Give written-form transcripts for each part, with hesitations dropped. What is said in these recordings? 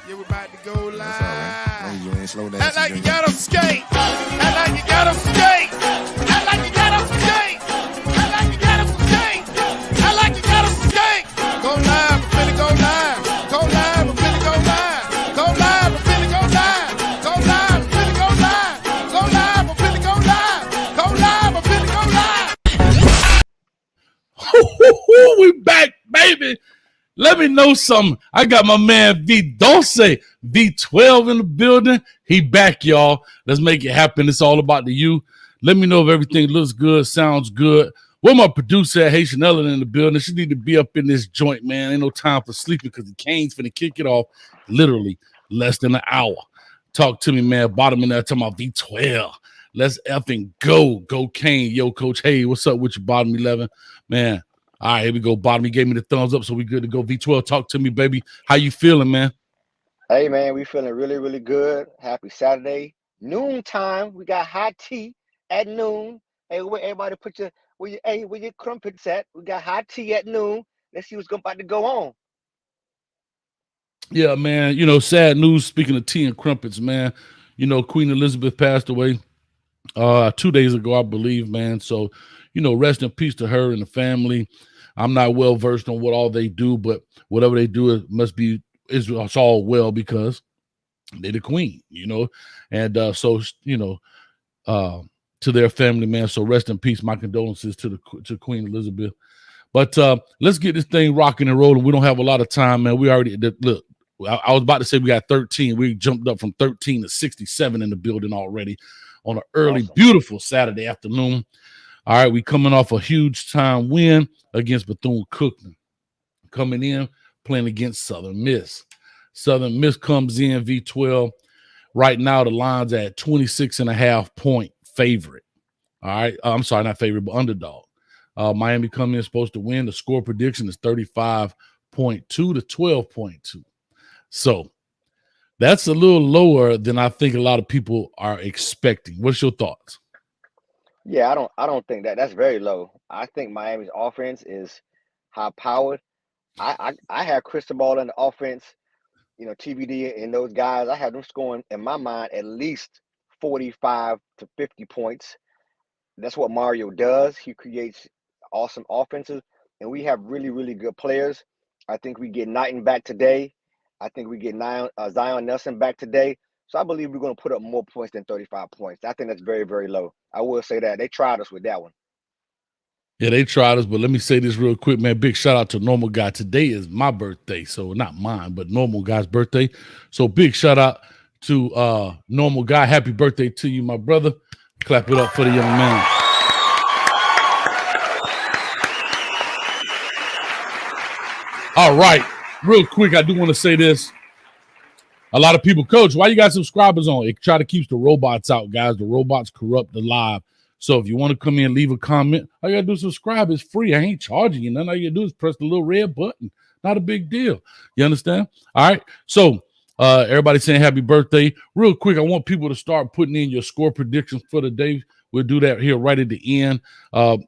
Yeah, we about to go live. That's all right. As long as you ain't slow down. Act like you got them skate. Act like you got them skate. Act like you got them skate. Act like you got them skate. Act like you got them skate. Go live, I'm finna go live. Go live, I'm finna go live. Go live, I'm finna go live. Go live, I'm finna go live. Go live, I'm finna go live. Go live, I'm finna go live. We back, baby. Let me know something. I got my man V12 in the building. He back, y'all. Let's make it happen. It's all about the you. Let me know if everything looks good, sounds good. Where my producer, Haitian Ellen, in the building? She need to be up in this joint, man. Ain't no time for sleeping because the Cane's finna kick it off literally less than an hour. Talk to me, man. Bottom in there talking about V12. Let's effing go. Go Kane. Yo, Coach. Hey, what's up with you, bottom 11? Man. All right, here we go. Bottom, he gave me the thumbs up, so we good to go. V12, talk to me, baby. How you feeling, man? Hey, man, we feeling really, really good. Happy Saturday. Noon time. We got hot tea at noon. Hey, everybody put where your crumpets at? We got hot tea at noon. Let's see what's about to go on. Yeah, man. You know, sad news, speaking of tea and crumpets, man. You know, Queen Elizabeth passed away 2 days ago, I believe, man. So, you know, rest in peace to her and the family. I'm not well versed on what all they do, but whatever they do, it must be it's all well because they're the queen, you know. And so, you know, to their family, man. So rest in peace. My condolences to Queen Elizabeth. But let's get this thing rocking and rolling. We don't have a lot of time, man. We already look. I was about to say we got 13. We jumped up from 13 to 67 in the building already on an early, beautiful Saturday afternoon. All right, we coming off a huge time win against Bethune-Cookman. Coming in, playing against Southern Miss. Southern Miss comes in, V12. Right now, the line's at 26.5-point favorite. All right, I'm sorry, not favorite, but underdog. Miami coming in supposed to win. The score prediction is 35.2 to 12.2. So that's a little lower than I think a lot of people are expecting. What's your thoughts? Yeah, I don't think that's very low. I think Miami's offense is high powered. I have Cristobal in the offense, you know, TBD and those guys. I have them scoring in my mind at least 45 to 50 points. That's what Mario does. He creates awesome offenses, and we have really, really good players. I think we get Knighton back today. I think we get Zion Nelson back today. So I believe we're going to put up more points than 35 points. I think that's very, very low. I will say that. They tried us with that one. Yeah, they tried us, but let me say this real quick, man. Big shout out to Normal Guy. Today is my birthday, so not mine, but Normal Guy's birthday. So big shout out to Normal Guy. Happy birthday to you, my brother. Clap it up for the young man. All right, real quick, I do want to say this. A lot of people, Coach, why you got subscribers on? It try to keep the robots out, guys. The robots corrupt the live. So if you want to come in and leave a comment, all you got to do is subscribe. It's free. I ain't charging you. Nothing all you got to do is press the little red button. Not a big deal. You understand? All right. So everybody saying happy birthday. Real quick, I want people to start putting in your score predictions for the day. We'll do that here right at the end.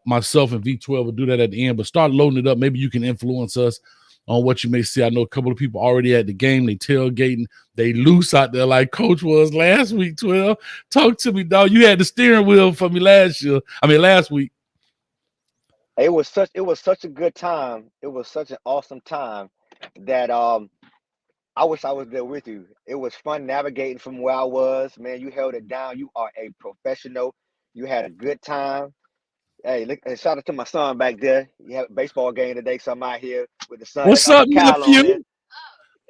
Myself and V12 will do that at the end. But start loading it up. Maybe you can influence us on what you may see. I know a couple of people already at the game. They tailgating. They loose out there like Coach was last week, 12. Talk to me, dog. You had the steering wheel for me last week. It was such a good time. It was such an awesome time that I wish I was there with you. It was fun navigating from where I was. Man, you held it down. You are a professional. You had a good time. Hey, look, and shout out to my son back there. He had a baseball game today, so I'm out here with the sun. What's up, nephew?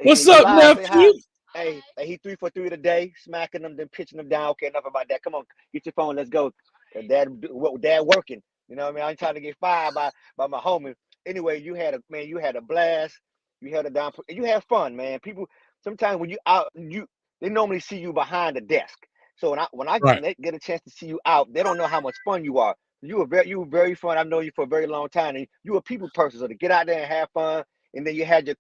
What's up, nephew? Hey, he 3 for 3 today, smacking them, then pitching them down. Okay, enough about that. Come on, get your phone. Let's go. Dad working. You know what I mean? I ain't trying to get fired by my homie. Anyway, you had a blast. You held it down. You had fun, man. People sometimes when you out, they normally see you behind the desk. So when I get a chance to see you out, they don't know how much fun you are. You were very fun. I've known you for a very long time, and you were a people person. So to get out there and have fun, and then you had your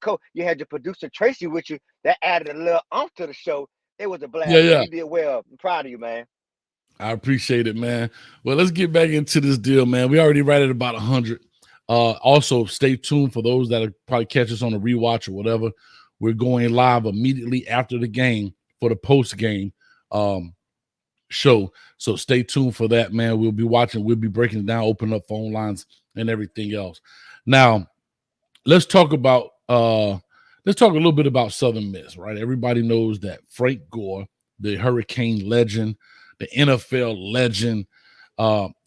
producer Tracy with you. That added a little oomph to the show. It was a blast. Yeah. You did well. I'm proud of you, man. I appreciate it, man. Well, let's get back into this deal, man. We already right at about 100. Also, stay tuned for those that probably catch us on a rewatch or whatever. We're going live immediately after the game for the post game show. So stay tuned for that, man. We'll be watching. We'll be breaking it down, open up phone lines and everything else. Now, let's talk about a little bit about Southern Miss, right? Everybody knows that Frank Gore, the Hurricane legend, the NFL legend,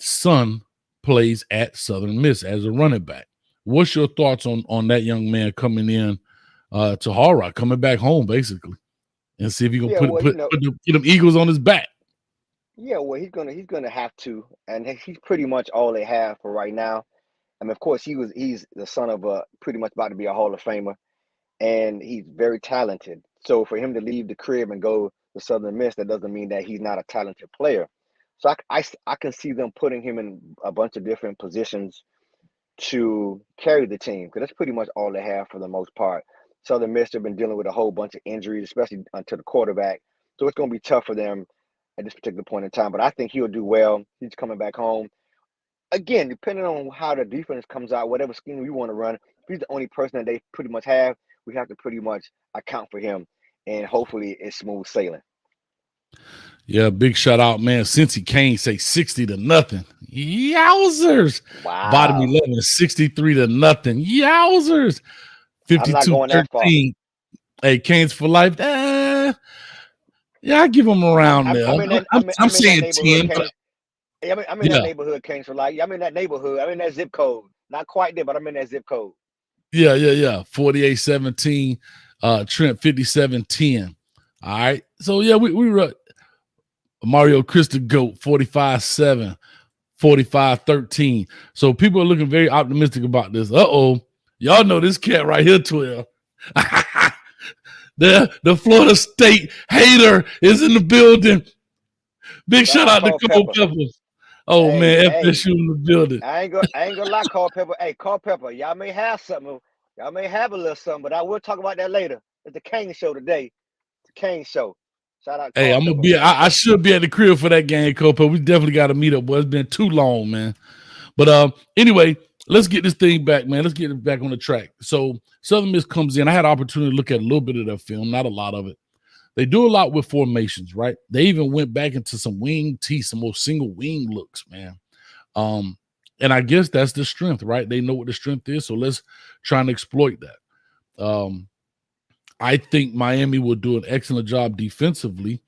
son plays at Southern Miss as a running back. What's your thoughts on that young man coming in to Hard Rock, coming back home, basically, and see if he can get them Eagles on his back? Yeah, well, he's gonna have to, and he's pretty much all they have for right now. I mean, of course, he's the son of a pretty much about to be a Hall of Famer, and he's very talented. So for him to leave the crib and go to Southern Miss, that doesn't mean that he's not a talented player. So I can see them putting him in a bunch of different positions to carry the team, because that's pretty much all they have for the most part. Southern Miss have been dealing with a whole bunch of injuries, especially to the quarterback. So it's going to be tough for them at this particular point in time. But I think he'll do well. He's coming back home. Again, depending on how the defense comes out, whatever scheme we want to run, if he's the only person that they pretty much have, we have to pretty much account for him. And hopefully it's smooth sailing. Yeah, big shout out, man. Cincy Kane say 60-0. Yowzers. Wow. Bottom 11, 63-0. Yowzers. 52-13. Hey, Canes for life. Yeah, I give them around there. I'm saying 10. I'm in that neighborhood, Canes for life. I'm in that neighborhood. I'm in that zip code. Not quite there, but I'm in that zip code. Yeah. 48-17. Trent 57-10. All right. So yeah, we were Mario Krista Goat 45-7, 45-13. So people are looking very optimistic about this. Y'all know this cat right here, 12. The Florida State hater is in the building. Big shout out to Cole Peppers. Oh man, FSU in the building. I ain't gonna lie, Cole Pepper. Hey, Cole Pepper, y'all may have something. Y'all may have a little something, but I will talk about that later. It's the Kane Show today. It's the Kane Show. Shout out. Hey, I'm gonna be. I should be at the crib for that game, Cole Pepper. We definitely got to meet up, boy. It's been too long, man. But anyway, let's get this thing back, man. Let's get it back on the track. So Southern Miss comes in. I had an opportunity to look at a little bit of their film, not a lot of it. They do a lot with formations, right? They even went back into some wing tee, some more single wing looks, man. And I guess that's the strength, right? They know what the strength is, so let's try and exploit that. I think Miami will do an excellent job defensively,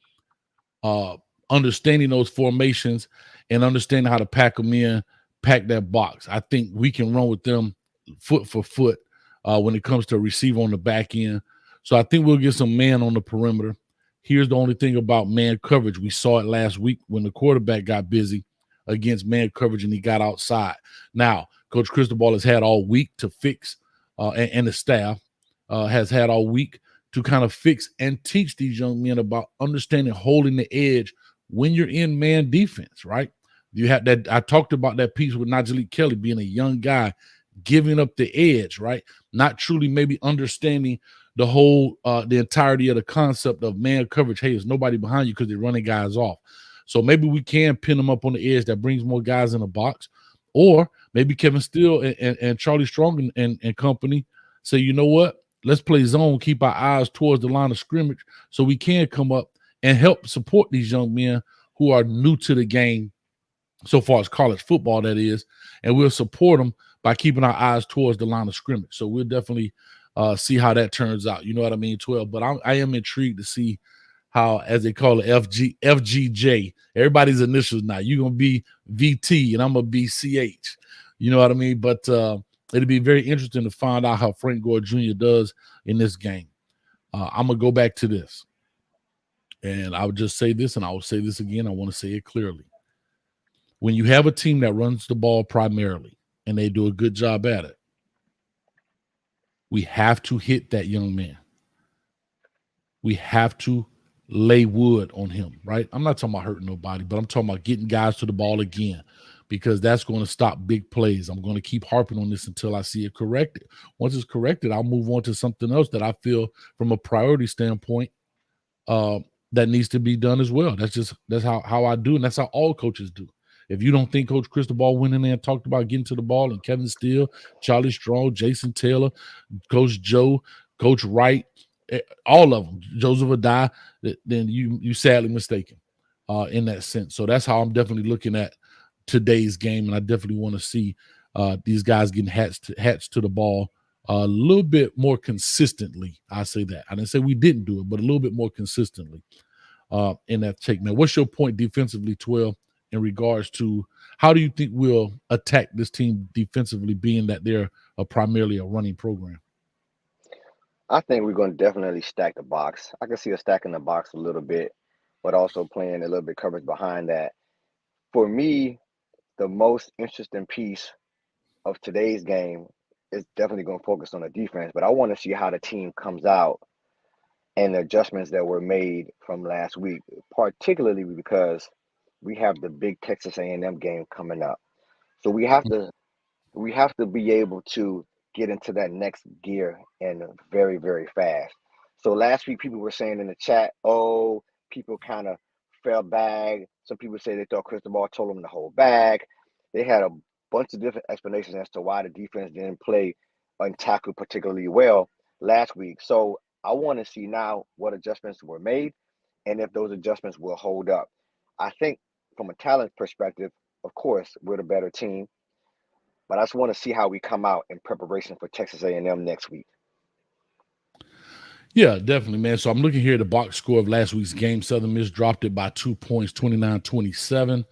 understanding those formations and understanding how to pack them in, pack that box. I think we can run with them foot for foot when it comes to receiver on the back end. So I think we'll get some man on the perimeter. Here's the only thing about man coverage. We saw it last week when the quarterback got busy against man coverage and he got outside. Now, Coach Cristobal has had all week to fix, and the staff has had all week to kind of fix and teach these young men about understanding holding the edge when you're in man defense, right? You have that. I talked about that piece with Najee Kelly being a young guy, giving up the edge, right? Not truly maybe understanding the whole, the entirety of the concept of man coverage. Hey, there's nobody behind you because they're running guys off. So maybe we can pin them up on the edge that brings more guys in the box. Or maybe Kevin Steele and Charlie Strong and company say, you know what? Let's play zone, keep our eyes towards the line of scrimmage so we can come up and help support these young men who are new to the game so far as college football, that is, and we'll support them by keeping our eyes towards the line of scrimmage. So we'll definitely see how that turns out. You know what I mean, 12? But I am intrigued to see how, as they call it, FGJ. Everybody's initials now. You're going to be VT, and I'm going to be CH. You know what I mean? But it'll be very interesting to find out how Frank Gore Jr. does in this game. I'm going to go back to this. And I would just say this, and I will say this again. I want to say it clearly. When you have a team that runs the ball primarily, and they do a good job at it, we have to hit that young man. We have to lay wood on him, right? I'm not talking about hurting nobody, but I'm talking about getting guys to the ball again, because that's going to stop big plays. I'm going to keep harping on this until I see it corrected. Once it's corrected, I'll move on to something else that I feel from a priority standpoint that needs to be done as well. That's how I do, and that's how all coaches do. If you don't think Coach Cristobal went in there and talked about getting to the ball, and Kevin Steele, Charlie Strong, Jason Taylor, Coach Joe, Coach Wright, all of them, Joseph Adai, then you sadly mistaken in that sense. So that's how I'm definitely looking at today's game, and I definitely want to see these guys getting hats to the ball a little bit more consistently. I say that. I didn't say we didn't do it, but a little bit more consistently in that take. Man, what's your point defensively, 12, in regards to how do you think we'll attack this team defensively, being that they're primarily a running program? I think we're going to definitely stack the box. I can see us stacking the box a little bit, but also playing a little bit coverage behind that. For me, the most interesting piece of today's game is definitely going to focus on the defense, but I want to see how the team comes out and the adjustments that were made from last week, particularly because we have the big Texas A&M game coming up. So we have to be able to get into that next gear and very, very fast. So last week people were saying in the chat, oh, people kind of fell back. Some people say they thought Cristobal told them to hold back. They had a bunch of different explanations as to why the defense didn't play untackled particularly well last week. So I want to see now what adjustments were made and if those adjustments will hold up. I think from a talent perspective, of course, we're the better team, but I just want to see how we come out in preparation for Texas A&M next week. Yeah, definitely, man. So I'm looking here at the box score of last week's game. Southern Miss dropped it by 2 points, 29-27.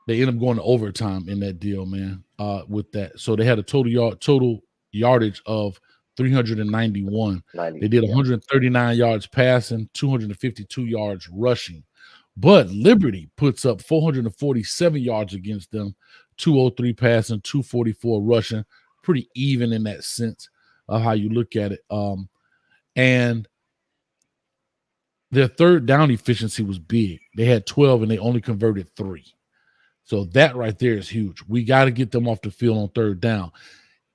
They ended up going to overtime in that deal, man, with that. So they had a total yardage of 391. They did 139 yards passing, 252 yards rushing. But Liberty puts up 447 yards against them, 203 passing, 244 rushing. Pretty even in that sense of how you look at it. And their third down efficiency was big. They had 12 and they only converted 3. So that right there is huge. We got to get them off the field on third down.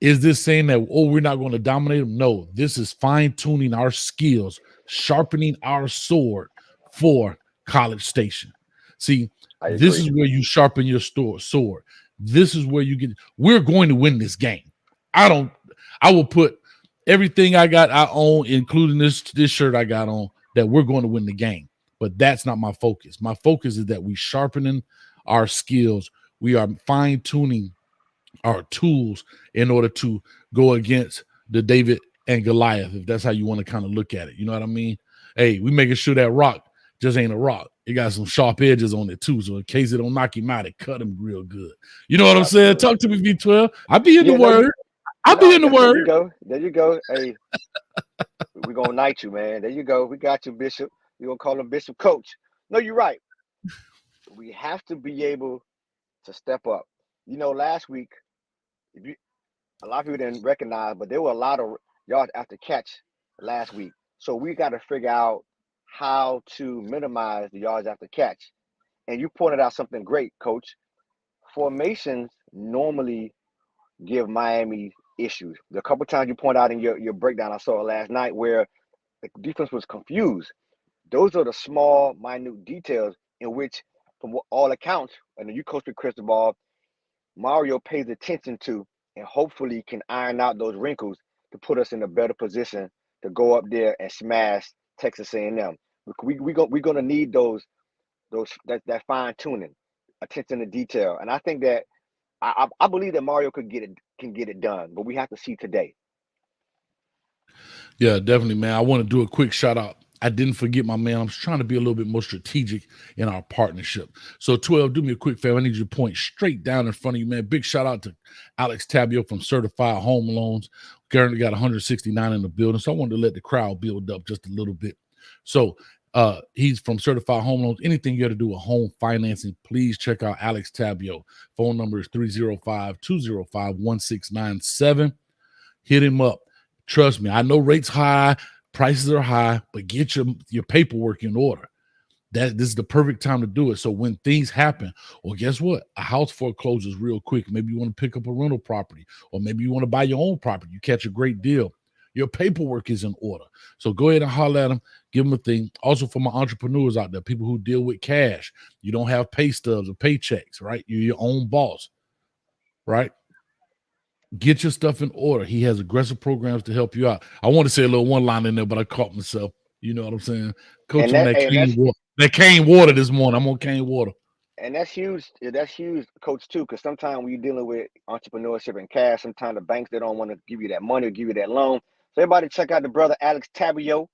Is this saying that, oh, we're not going to dominate them? No, this is fine-tuning our skills, sharpening our sword for College Station. See, this is where you sharpen your sword. This is where you get – we're going to win this game. I will put everything I own, including this shirt I got on, that we're going to win the game. But that's not my focus. My focus is that we sharpening our skills. We are fine-tuning our tools in order to go against the David and Goliath, if that's how you want to kind of look at it. You know what I mean? Hey, we making sure that rock just ain't a rock. It got some sharp edges on it too. So in case it don't knock him out, it cut him real good. You know what I'm saying? Talk to me, V12. I be in the word. I be in the word. There you go. Hey, we're going to knight you, man. There you go. We got you, Bishop. We're going to call him Bishop Coach. No, you're right. We have to be able to step up. You know, last week, a lot of people didn't recognize, but there were a lot of yards after catch last week. So we got to figure out how to minimize the yards after catch. And you pointed out something great, Coach. Formations normally give Miami issues. The couple times you point out in your breakdown, I saw it last night, where the defense was confused. Those are the small, minute details in which, from all accounts, and you coach with Cristobal, Mario pays attention to and hopefully can iron out those wrinkles to put us in a better position to go up there and smash Texas A&M. We're going to need that fine tuning, attention to detail, and I think that I believe that Mario can get it done, but we have to see today. Yeah, definitely, man. I want to do a quick shout out. I didn't forget my man. I'm trying to be a little bit more strategic in our partnership. So 12, do me a quick favor. I need you to point straight down in front of you, man. Big shout out to Alex Tabio from Certified Home Loans. Currently got 169 in the building. So I wanted to let the crowd build up just a little bit. So he's from Certified Home Loans. Anything you got to do with home financing, please check out Alex Tabio. Phone number is 305-205-1697. Hit him up. Trust me, I know rates high, prices are high, but get your paperwork in order. This is the perfect time to do it. So when things happen, or guess what? A house forecloses real quick. Maybe you want to pick up a rental property, or maybe you want to buy your own property. You catch a great deal. Your paperwork is in order. So go ahead and holler at them. Give them a thing. Also for my entrepreneurs out there, people who deal with cash. You don't have pay stubs or paychecks, right? You're your own boss, right? Get your stuff in order. He has aggressive programs to help you out. I want to say a little one line in there, but I caught myself. You know what I'm saying? Coach on that cane water. That cane water this morning. I'm on cane water. And that's huge. That's huge, coach, too, because sometimes when you're dealing with entrepreneurship and cash, sometimes the banks, they don't want to give you that money or give you that loan. So everybody check out the brother Alex Tabio.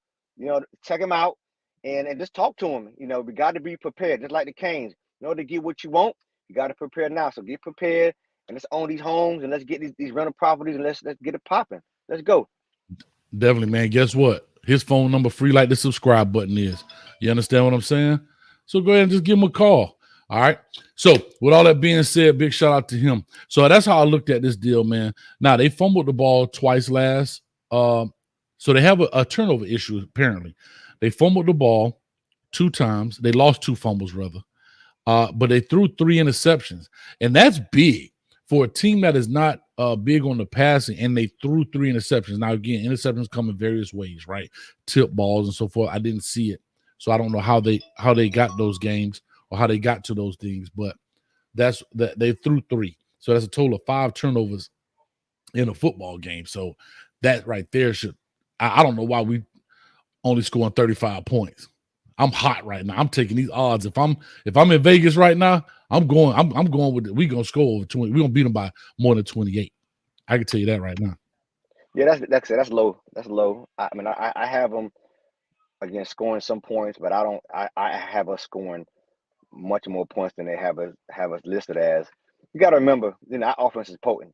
Check him out and just talk to him. We got to be prepared, just like the Canes. In order to get what you want, you got to prepare now. So get prepared and let's own these homes and let's get these rental properties and let's get it popping. Let's go. Definitely, man. Guess what? His phone number free like the subscribe button is. You understand what I'm saying? So go ahead and just give him a call. All right. So with all that being said, big shout out to him. So that's how I looked at this deal, man. Now they fumbled the ball twice last. So they have a turnover issue, apparently. They fumbled the ball 2 times. They lost 2 fumbles, rather. But they threw 3 interceptions. And that's big for a team that is not big on the passing, and they threw 3 interceptions. Now, again, interceptions come in various ways, right? Tip balls and so forth. I didn't see it. So I don't know how they got those games or how they got to those things, but that's that they threw 3. So that's a total of 5 turnovers in a football game. So that right there I don't know why we only scoring 35 points. I'm hot right now. I'm taking these odds. If I'm in Vegas right now, I'm going with it. We're gonna score over 20. We're gonna beat them by more than 28. I can tell you that right now. Yeah, that's low. That's low. I mean, I have them again scoring some points, but I have us scoring much more points than they have us listed as. You got to remember, our offense is potent,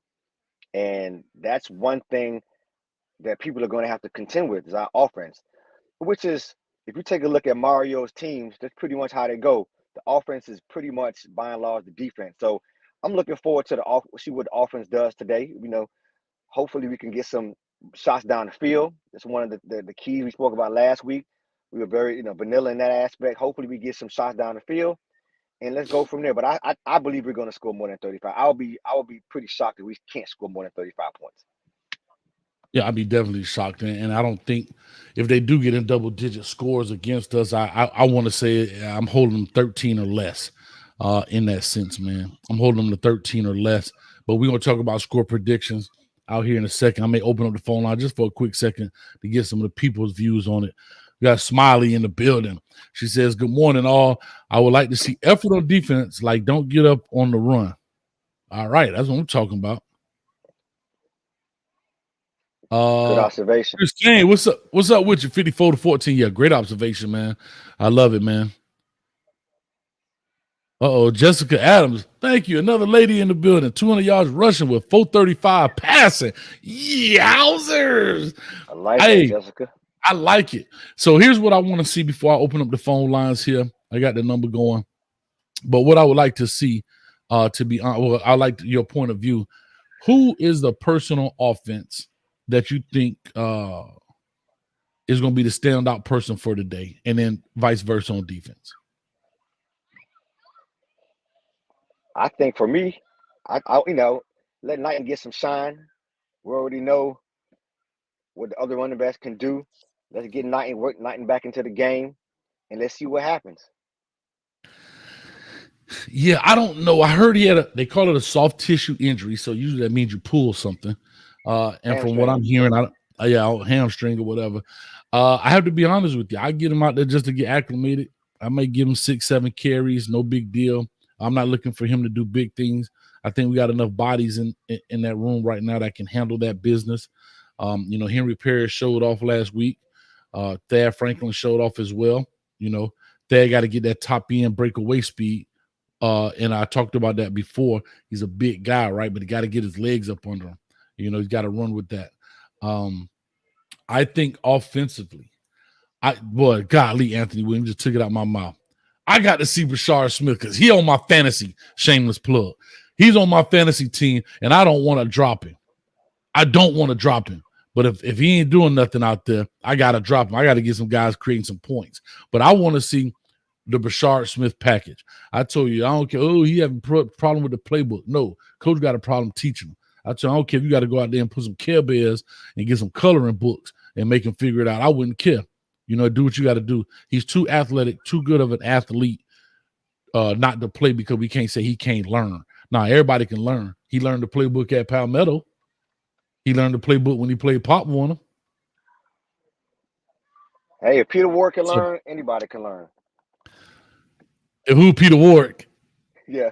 and that's one thing that people are going to have to contend with is our offense, which is, if you take a look at Mario's teams, that's pretty much how they go. The offense is pretty much by and large the defense. So I'm looking forward to see what the offense does today. Hopefully we can get some shots down the field. That's one of the keys we spoke about last week. We were very vanilla in that aspect. Hopefully we get some shots down the field, and let's go from there. But I believe we're going to score more than 35. I would be pretty shocked if we can't score more than 35 points. Yeah, I'd be definitely shocked, and I don't think if they do get in double-digit scores against us, I want to say I'm holding them 13 or less. In that sense, man, I'm holding them to 13 or less. But we're gonna talk about score predictions out here in a second. I may open up the phone line just for a quick second to get some of the people's views on it. We got Smiley in the building. She says, "Good morning, all. I would like to see effort on defense, like don't get up on the run." All right, that's what I'm talking about. Good observation. Chris Kane, what's up? What's up with you? 54-14. Yeah, great observation, man. I love it, man. Jessica Adams. Thank you. Another lady in the building. 200 yards rushing with 435 passing. Yowzers. I like that, Jessica. I like it. So here's what I want to see before I open up the phone lines here. I got the number going. But what I would like to see, to be honest, well, I like your point of view. Who is the personal offense that you think is going to be the standout person for today, and then vice versa on defense? I think for me, I let Knighton get some shine. We already know what the other running backs can do. Let's get Knighton back into the game, and let's see what happens. Yeah, I don't know. I heard they call it a soft tissue injury, so usually that means you pull something. And hamstring. From what I'm hearing, hamstring or whatever. I have to be honest with you. I get him out there just to get acclimated. I may give him 6-7 carries, no big deal. I'm not looking for him to do big things. I think we got enough bodies in that room right now that can handle that business. Henry Perry showed off last week. Thad Franklin showed off as well. Thad got to get that top end breakaway speed. And I talked about that before. He's a big guy, right? But he got to get his legs up under him. He's got to run with that. I think offensively, golly, Anthony Williams just took it out of my mouth. I got to see Rashard Smith because he on my fantasy, shameless plug. He's on my fantasy team, and I don't want to drop him. I don't want to drop him. But if he ain't doing nothing out there, I got to drop him. I got to get some guys creating some points. But I want to see the Rashard Smith package. I told you, I don't care. Oh, he having problem with the playbook. No, coach got a problem teaching him. I told him, I don't care if you got to go out there and put some Care Bears and get some coloring books and make him figure it out. I wouldn't care. Do what you got to do. He's too athletic, too good of an athlete not to play because we can't say he can't learn. Now, everybody can learn. He learned the playbook at Palmetto. He learned the playbook when he played Pop Warner. Hey, if Peter Ward can learn, anybody can learn. And who Peter Ward? Yeah.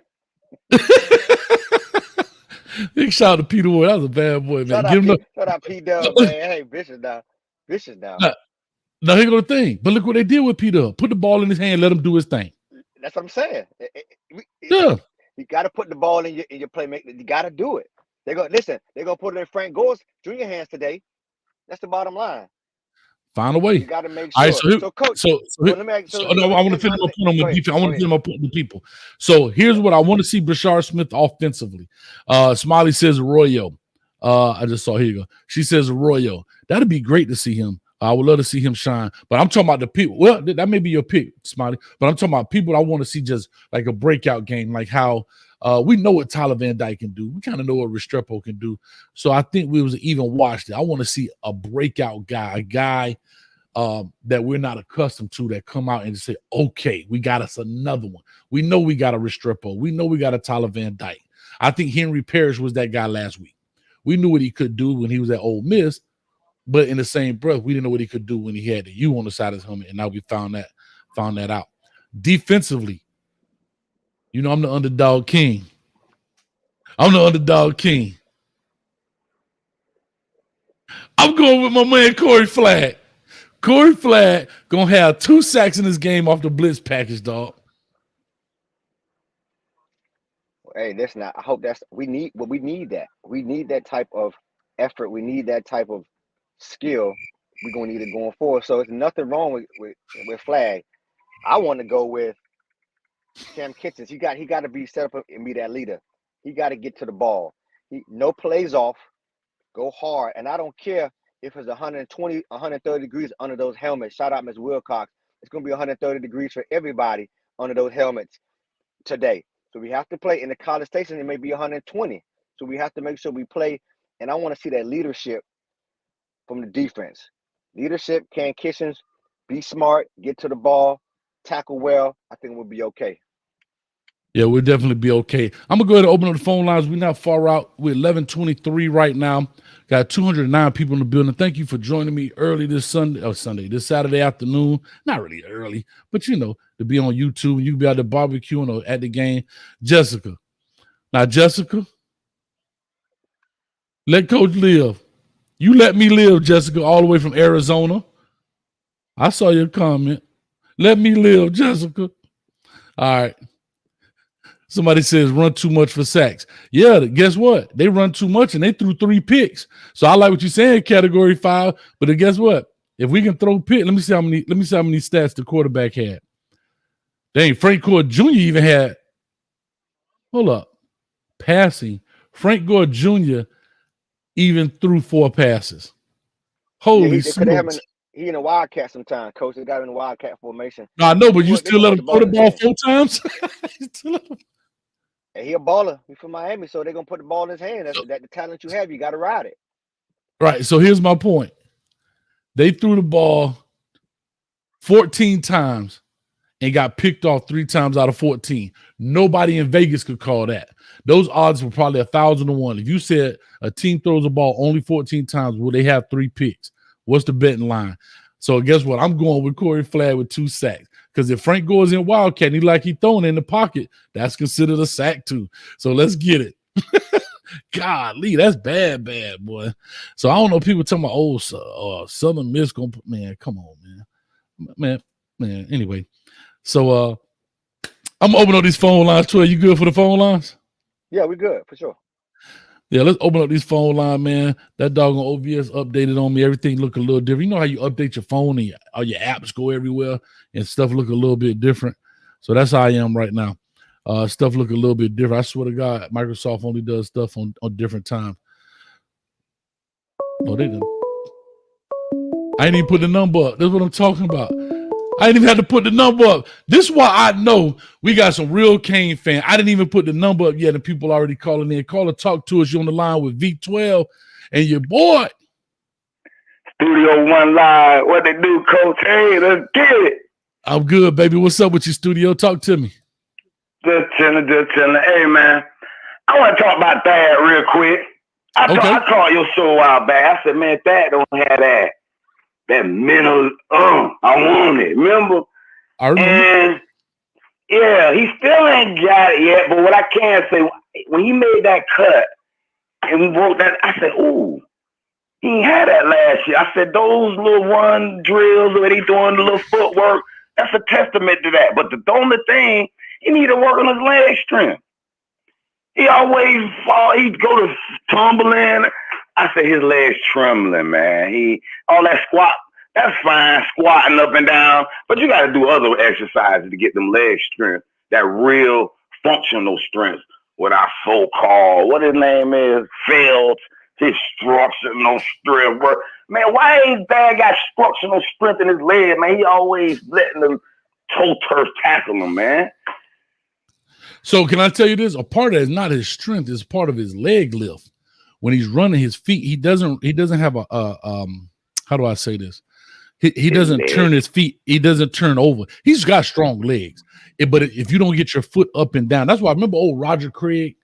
Big shout out to Peter Ward. That was a bad boy, man. Shout out P-Dub, man. Hey, vicious now. Vicious now. Now, here go the thing. But look what they did with Peter. Put the ball in his hand, let him do his thing. That's what I'm saying. Yeah. You got to put the ball in your playmaker. You got to do it. They're going to put it in Frank Gore's junior hands today. That's the bottom line. Find a way. You got to make sure. All right, so Coach. I want to finish my point on my defense. I want to finish my point on the people. So here's what I want to see Brashard Smith offensively. Smiley says Arroyo. I just saw, here you go. She says Arroyo. That'd be great to see him. I would love to see him shine. But I'm talking about the people. Well, that may be your pick, Smiley. But I'm talking about people I want to see just like a breakout game, like how we know what Tyler Van Dyke can do. We kind of know what Restrepo can do. So I think we was even watched it. I want to see a breakout guy, a guy that we're not accustomed to, that come out and say, okay, we got us another one. We know we got a Restrepo. We know we got a Tyler Van Dyke. I think Henry Parrish was that guy last week. We knew what he could do when he was at Ole Miss, but in the same breath, we didn't know what he could do when he had the U on the side of his helmet, and now we found that out. Defensively, you know, I'm the underdog king. I'm going with my man Corey Flagg. Corey Flagg gonna have 2 sacks in this game off the blitz package, dog. Hey, I hope we need that. We need that type of effort. We need that type of skill. We're gonna need it going forward. So there's nothing wrong with Flagg. I want to go with Sam Kitchens. He got to be set up and be that leader. He got to get to the ball. No plays off. Go hard. And I don't care if it's 120, 130 degrees under those helmets. Shout out Ms. Wilcox. It's going to be 130 degrees for everybody under those helmets today. So we have to play. In the College Station, it may be 120. So we have to make sure we play. And I want to see that leadership from the defense. Leadership, Cam Kitchens, be smart, get to the ball, tackle well. I think we'll be okay. Yeah, we'll definitely be okay. I'm going to go ahead and open up the phone lines. We're not far out. We're 11:23 right now. Got 209 people in the building. Thank you for joining me early this this Saturday afternoon. Not really early, but, you know, to be on YouTube. You can be out there barbecuing or at the game. Jessica. Now, Jessica, let Coach live. You let me live, Jessica, all the way from Arizona. I saw your comment. Let me live, Jessica. All right. Somebody says run too much for sacks. Yeah, guess what? They run too much and they threw 3 picks. So I like what you're saying, category 5. But guess what? If we can throw picks, let me see how many stats the quarterback had. Dang, Frank Gore Jr. even had. Hold up. Passing. Frank Gore Jr. even threw 4 passes. Holy smokes. He in a wildcat sometimes, Coach. They got him in a wildcat formation. No, I know, but you still let him throw the ball 4 times? And he a baller. He's from Miami, so they're going to put the ball in his hand. That's the talent you have. You got to ride it. Right, so here's my point. They threw the ball 14 times and got picked off 3 times out of 14. Nobody in Vegas could call that. Those odds were probably 1,000 to 1. If you said a team throws the ball only 14 times, will they have 3 picks? What's the betting line? So guess what? I'm going with Corey Flagg with 2 sacks. Because if Frank goes in wildcat and he throwing in the pocket, that's considered a sack too. So let's get it. Golly, that's bad, boy. So I don't know. People talking about Southern Miss gonna put, man. Come on, man. Anyway, so I'm gonna open up these phone lines. Troy, you good for the phone lines? Yeah, we good for sure. Yeah, let's open up these phone line, man. That doggone OBS updated on me. Everything look a little different. You know how you update your phone and all your apps go everywhere and stuff look a little bit different. So that's how I am right now. Stuff look a little bit different. I swear to God, Microsoft only does stuff on different times. Oh, they didn't. I ain't even put the number up. That's what I'm talking about. I didn't even have to put the number up. This is why I know we got some real Kane fans. I didn't even put the number up yet, and people already calling in. Call or talk to us. You're on the line with V12 and your boy. Studio One Live. What they do, Coach? Hey, let's get it. I'm good, baby. What's up with your studio? Talk to me. Just chilling. Hey, man. I want to talk about Thad real quick. I called your show a while back. I said, man, that don't have that mental. I want it. Remember? I remember. And yeah, he still ain't got it yet. But what I can say, when he made that cut and we wrote that, I said, ooh, he ain't had that last year. I said, those little run drills where they doing the little footwork, that's a testament to that. But the only thing, he need to work on his leg strength. He always fall. He'd go to tumbling. I said his legs trembling, man. All that squat, that's fine, squatting up and down. But you got to do other exercises to get them leg strength, that real functional strength. What our so-called, what his name is, Fields, his structural strength. Man, why ain't Dad got structural strength in his leg, man? He always letting them toe turf tackle him, man. So can I tell you this? A part of it is not his strength; it's part of his leg lift. When he's running his feet, he doesn't have a how do I say this? He doesn't turn his feet. He doesn't turn over. He's got strong legs, but if you don't get your foot up and down, that's why I remember old Roger Craig.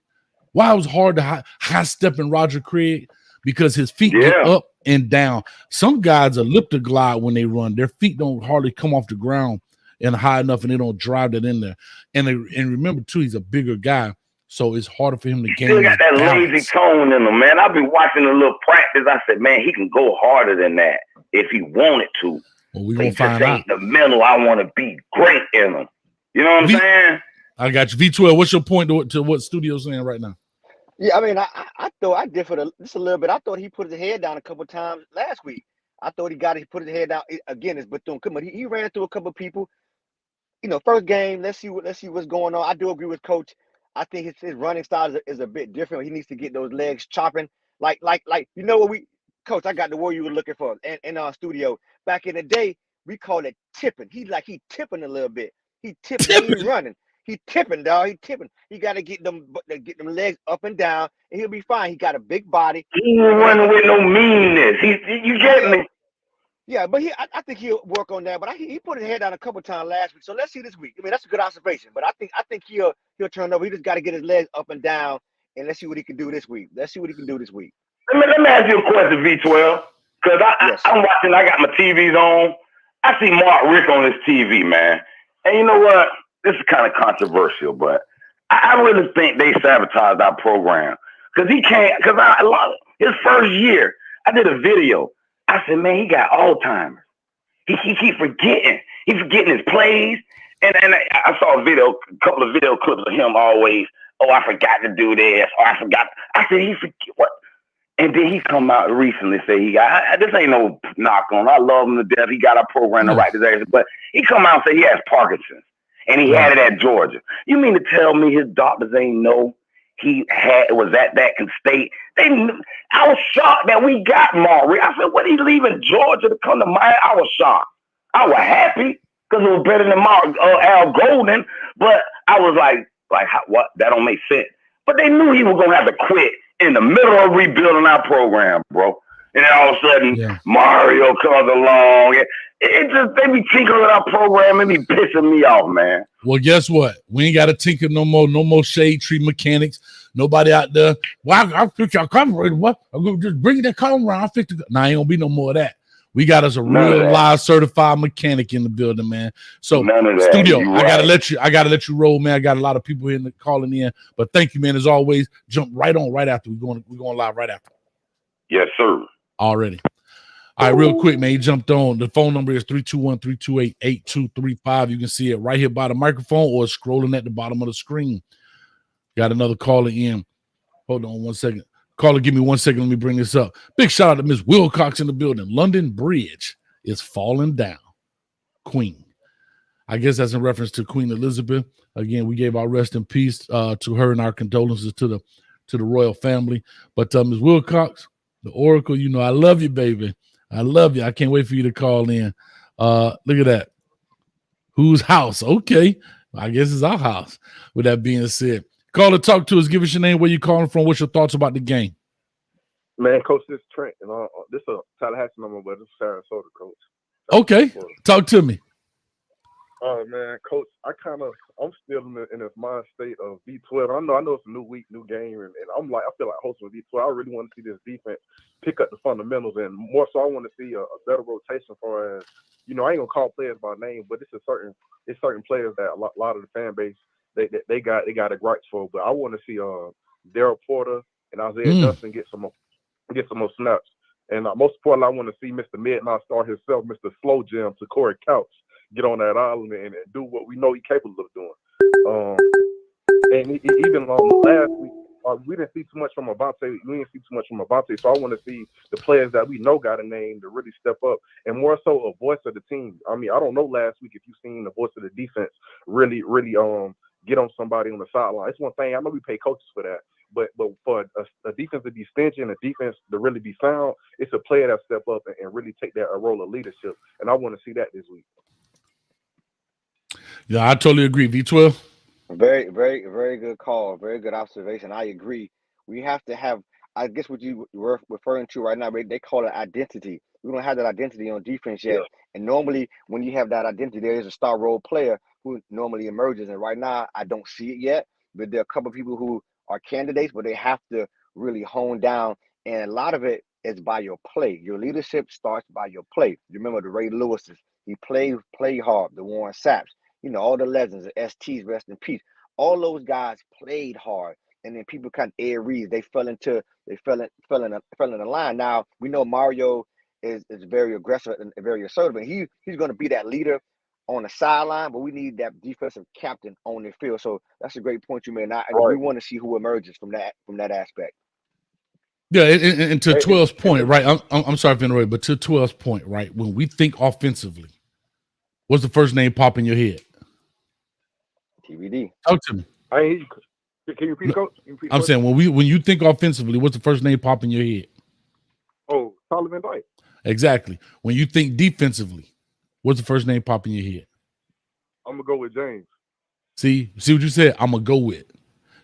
Why it was hard to high step in Roger Craig, because his feet get up and down. Some guys are lip to glide when they run; their feet don't hardly come off the ground and high enough, and they don't drive that in there. And remember too, he's a bigger guy, so it's harder for him to gain. Still got that lazy tone in him, man. I've been watching a little practice. I said, man, he can go harder than that if he wanted to. Well, we're gonna find out. The mental, I want to be great in him. You know what I'm saying? I got you. V12, what's your point to what Studio's saying right now? Yeah, I mean, I thought I differed just a little bit. I thought he put his head down a couple times last week. I thought he put his head down again. It's Bethune-Cookman. He ran through a couple of people. You know, first game. Let's see what's going on. I do agree with Coach. I think his running style is a bit different. He needs to get those legs chopping. Like you know what Coach, I got the word you were looking for in our studio. Back in the day, we called it tipping. He tipping a little bit. He tipping. He running. He tipping, dog. He tipping. He got to get them legs up and down, and he'll be fine. He got a big body. He ain't running with no meanness. You get me? Yeah, but I think he'll work on that. But he put his head down a couple times last week. So let's see this week. I mean, that's a good observation. But I think he'll turn over. He just got to get his legs up and down, and let's see what he can do this week. Let me ask you a question, V12. Because I'm watching. I got my TVs on. I see Mark Rick on his TV, man. And you know what? This is kind of controversial, but I really think they sabotaged our program. Because he can't. Because his first year, I did a video. I said, man, he got Alzheimer's. He keep forgetting. He's forgetting his plays. And I saw a couple of video clips of him always, I forgot to do this, or I forgot. I said, he forget what? And then he come out recently say he got, this ain't no knock on. I love him to death. He got our program the right direction. But he come out and say he has Parkinson's. And he had it at Georgia. You mean to tell me his doctors ain't know he was at that State? I was shocked that we got Maury. I said, what, he leaving Georgia to come to Miami? I was shocked. I was happy because it was better than Al Golden. But I was like, what? That don't make sense. But they knew he was going to have to quit in the middle of rebuilding our program, bro. And then all of a sudden, Mario comes along. It just, they be tinkering with our program and be pissing me off, man. Well, guess what? We ain't got to tinker no more. No more shade tree mechanics. Nobody out there. Well, I'll fix your carburetor. What? I'm going to just bring that car around. I'll fix it. Nah, ain't going to be no more of that. We got us a real live certified mechanic in the building, man. So Studio, I gotta let you roll, man. I got a lot of people here calling in. But thank you, man. As always, jump right on right after. We're going live right after. Yes, sir. Already. All right, real quick, man. He jumped on. The phone number is 321-328-8235. You can see it right here by the microphone or scrolling at the bottom of the screen. Got another caller in. Hold on 1 second. Caller, give me 1 second. Let me bring this up. Big shout out to Miss Wilcox in the building. London Bridge is falling down. Queen. I guess that's in reference to Queen Elizabeth. Again, we gave our rest in peace to her and our condolences to the royal family. But Miss Wilcox, the Oracle, you know, I love you, baby. I love you. I can't wait for you to call in. Look at that. Whose house? Okay. I guess it's our house. With that being said, call or talk to us. Give us your name, where you calling from. What's your thoughts about the game? Man, Coach, this is Trent. This is a Tallahassee number, but it's Sarasota, Coach. Okay. Talk to me. Oh man, coach, I'm still in this mind state of V12. I know it's a new week, new game, and I feel like hosting V12. I really want to see this defense pick up the fundamentals, and more so, I want to see a better rotation. For as I ain't gonna call players by name, but it's certain players that a lot of the fan base they got a gripes for. But I want to see Daryl Porter and Isaiah Dustin get some more snaps. And most importantly, I want to see Mr. Midnight Star himself, Mr. Slow Jam, to Corey Couch, get on that island and do what we know he's capable of doing. Even last week, we didn't see too much from Avante. We didn't see too much from Avante. So I want to see the players that we know got a name to really step up, and more so a voice of the team. I mean, I don't know last week if you've seen the voice of the defense really get on somebody on the sideline. It's one thing. I know we pay coaches for that. But for a defense to be stingy and a defense to really be sound, it's a player that step up and really take that a role of leadership. And I want to see that this week. Yeah, I totally agree. V12. Very, very, very good call. Very good observation. I agree. We have to have, I guess what you were referring to right now, they call it identity. We don't have that identity on defense yet. Yeah. And normally when you have that identity, there is a star role player who normally emerges. And right now, I don't see it yet. But there are a couple of people who are candidates, but they have to really hone down. And a lot of it is by your play. Your leadership starts by your play. You remember the Ray Lewis's, he played hard, the Warren Sapps, all the legends, the STs, rest in peace. All those guys played hard. And then people kind of Ed Reeves, they fell in the line. Now we know Mario is very aggressive and very assertive, and he's going to be that leader on the sideline, but we need that defensive captain on the field. So that's a great point you made. And we want to see who emerges from that aspect. Yeah, and to 12's point, right? I'm sorry for interrupting, but to 12's point, right? When we think offensively, what's the first name pop in your head? TVD. Talk to me. I ain't. Can you repeat, Coach? I'm saying when you think offensively, what's the first name pop in your head? Oh, Solomon Dyke. Exactly. When you think defensively, what's the first name pop in your head? I'm gonna go with James. See what you said? I'm gonna go with.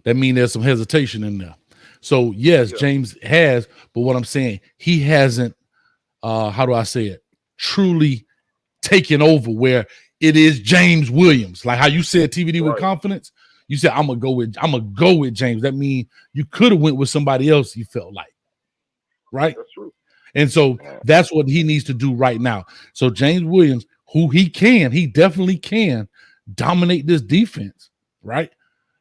That means there's some hesitation in there. So yes, James has, but what I'm saying, he hasn't. How do I say it? Truly taken over where it is James Williams, like how you said TVD with confidence. You said I'm gonna go with James. That means you could have went with somebody else. You felt like, right? That's true. And so that's what he needs to do right now. So James Williams, who he definitely can dominate this defense, right?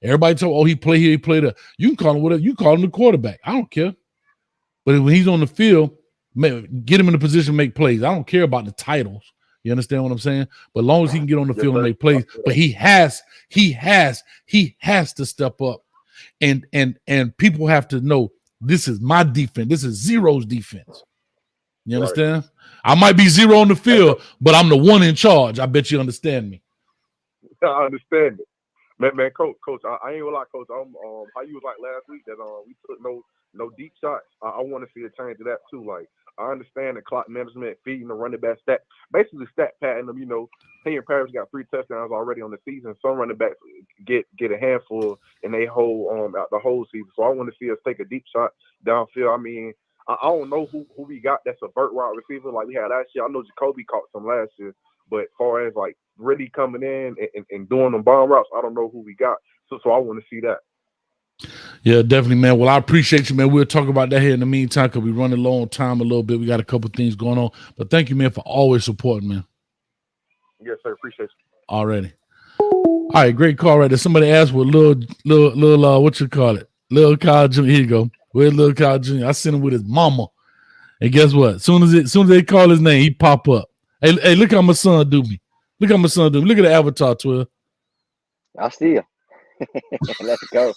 Everybody told, he play here, he played there. You can call him whatever. You call him the quarterback. I don't care. But when he's on the field, get him in a position to make plays. I don't care about the titles. You understand what I'm saying? But as long as he can get on the field and make plays, but he has to step up, and people have to know this is my defense. This is Zero's defense. You understand? I might be Zero on the field, but I'm the one in charge. I bet you understand me. I understand it. Man, coach, I ain't gonna lie, coach. I'm how you was like last week that we took no deep shots. I want to see a change of that too. Like I understand the clock management, feeding the running back stat patting them. Payne Parrish got 3 touchdowns already on the season. Some running backs get a handful and they hold out the whole season. So I want to see us take a deep shot downfield. I mean, I don't know who we got that's a vert wide receiver like we had last year. I know Jacoby caught some last year, but as far as like really coming in and doing them bomb routes, I don't know who we got. So I want to see that. Yeah, definitely, man. Well, I appreciate you, man. We'll talk about that here in the meantime because we're running low on time a little bit. We got a couple things going on. But thank you, man, for always supporting, man. Yes, sir. Appreciate you. Already. All right, great call right there. Somebody asked what little what you call it? Little Kyle Jr. Here you go. Where's little Kyle Jr.? I sent him with his mama. And guess what? As soon as they call his name, he pop up. Hey, look how my son do me. Look how my son do me. Look at the avatar, 12. I see you. Let's go.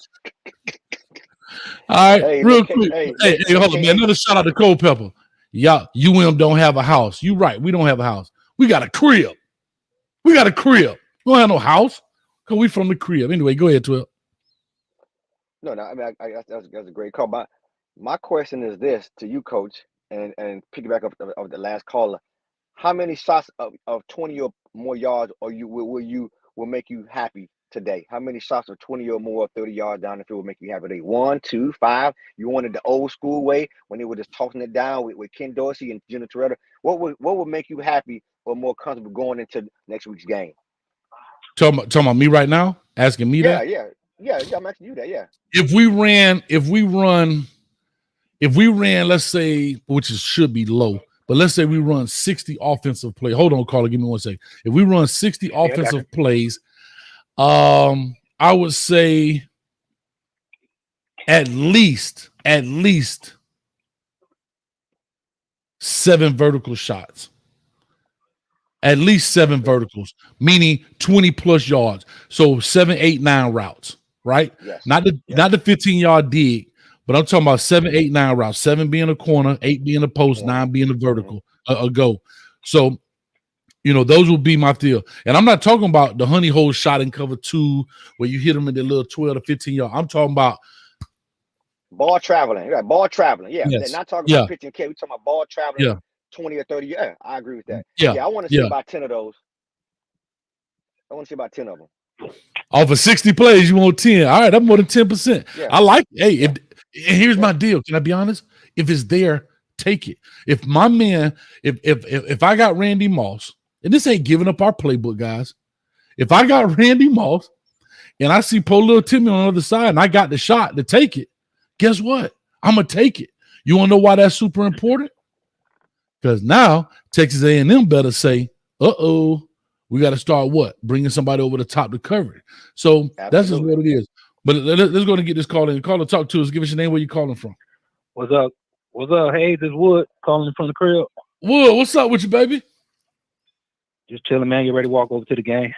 All right, real quick. Hey, hold on, man. Another shout out to Cold Pepper. Y'all, UM don't have a house. You right. We don't have a house. We got a crib. We don't have no house because we from the crib. Anyway, go ahead, 12. No, I mean, that's a great call. But my question is this to you, Coach, and piggyback of the last caller. How many shots of 20 or more yards will make you happy today? How many shots of 20 or more, 30 yards down the field will make you happy today? 1, 2, 5. You wanted the old school way when they were just tossing it down with Ken Dorsey and Jenna Toretta. What would make you happy or more comfortable going into next week's game? Talking about me right now? Asking me that? Yeah. I'm asking you that. Yeah. If we ran, let's say, which should be low, but let's say we run 60 offensive plays. Hold on, caller, give me 1 second. If we run 60 offensive plays, I would say at least 7 vertical shots. At least 7 verticals, meaning 20 plus yards. So 7, 8, 9 routes, right? Yes. Not the 15-yard dig, but I'm talking about 7, 8, 9 routes. 7 being a corner, 8 being a post, 9 being a vertical, a go. So, those will be my deal. And I'm not talking about the honey hole shot in cover 2 where you hit them in the little 12 to 15 yard. I'm talking about ball traveling. Yeah, ball traveling. Yeah. Yes. They're not talking about pitching K. We're talking about ball traveling. Yeah. 20 or 30. Yeah, I agree with that. Yeah. I want to see about 10 of those. I want to see about 10 of them. Off of 60 plays, you want 10. All right, that's more than 10%. Yeah. I like it. Hey, and here's my deal. Can I be honest? If it's there, take it. If my man, if I got Randy Moss, and this ain't giving up our playbook, guys. If I got Randy Moss and I see poor little Timmy on the other side and I got the shot to take it, guess what? I'm going to take it. You want to know why that's super important? Because now Texas A&M better say, we got to start what? Bringing somebody over the top to cover it. So that's just what it is. But let's go and get this call in. Call and talk to us. Give us your name, where you calling from. What's up? Hey, this is Wood calling from the crib. Wood, what's up with you, baby? Just chilling, man. Get ready to walk over to the game.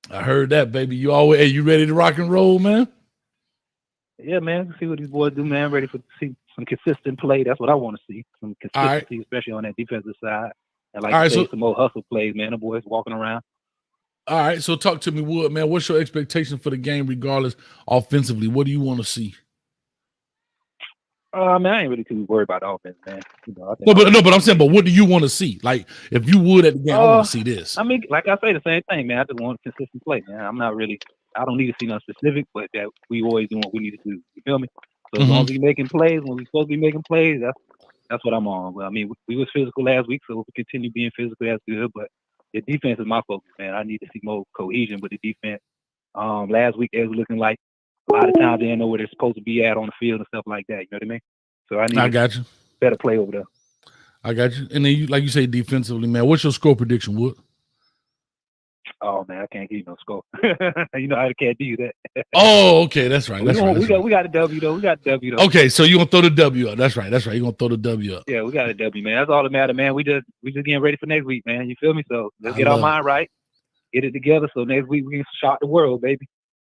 I heard that, baby. You ready to rock and roll, man? Yeah, man. See what these boys do, man. Ready for see some consistent play. That's what I want to see. Some consistency, especially on that defensive side. And some more hustle plays, man. The boys walking around. All right, so talk to me, Wood, man. What's your expectation for the game, regardless, offensively? What do you want to see? Man, I ain't really too worried about the offense, man. But I'm saying, but what do you want to see? Like, if you would at the game, I want to see this. I mean, like I say, the same thing, man. I just want consistent play, man. I don't need to see nothing specific, but that we always do what we need to do. You feel me? So as long as we making plays, when we supposed to be making plays, that's what I'm on. Well, I mean, we was physical last week, so we'll continue being physical. That's good, but the defense is my focus, man. I need to see more cohesion with the defense. Last week, it was looking like a lot of times they didn't know where they're supposed to be at on the field and stuff like that. You know what I mean? So I got you. Better play over there. I got you. And then, like you say, defensively, man, what's your score prediction, Wood? Oh, man, I can't give you no score. You know I can't do that. Oh, okay, that's right. We got a W, though. Okay, so you're going to throw the W up. That's right. You're going to throw the W up. Yeah, we got a W, man. That's all that matters, man. We just getting ready for next week, man. You feel me? So let's get our mind right, get it together, so next week we can shock the world, baby.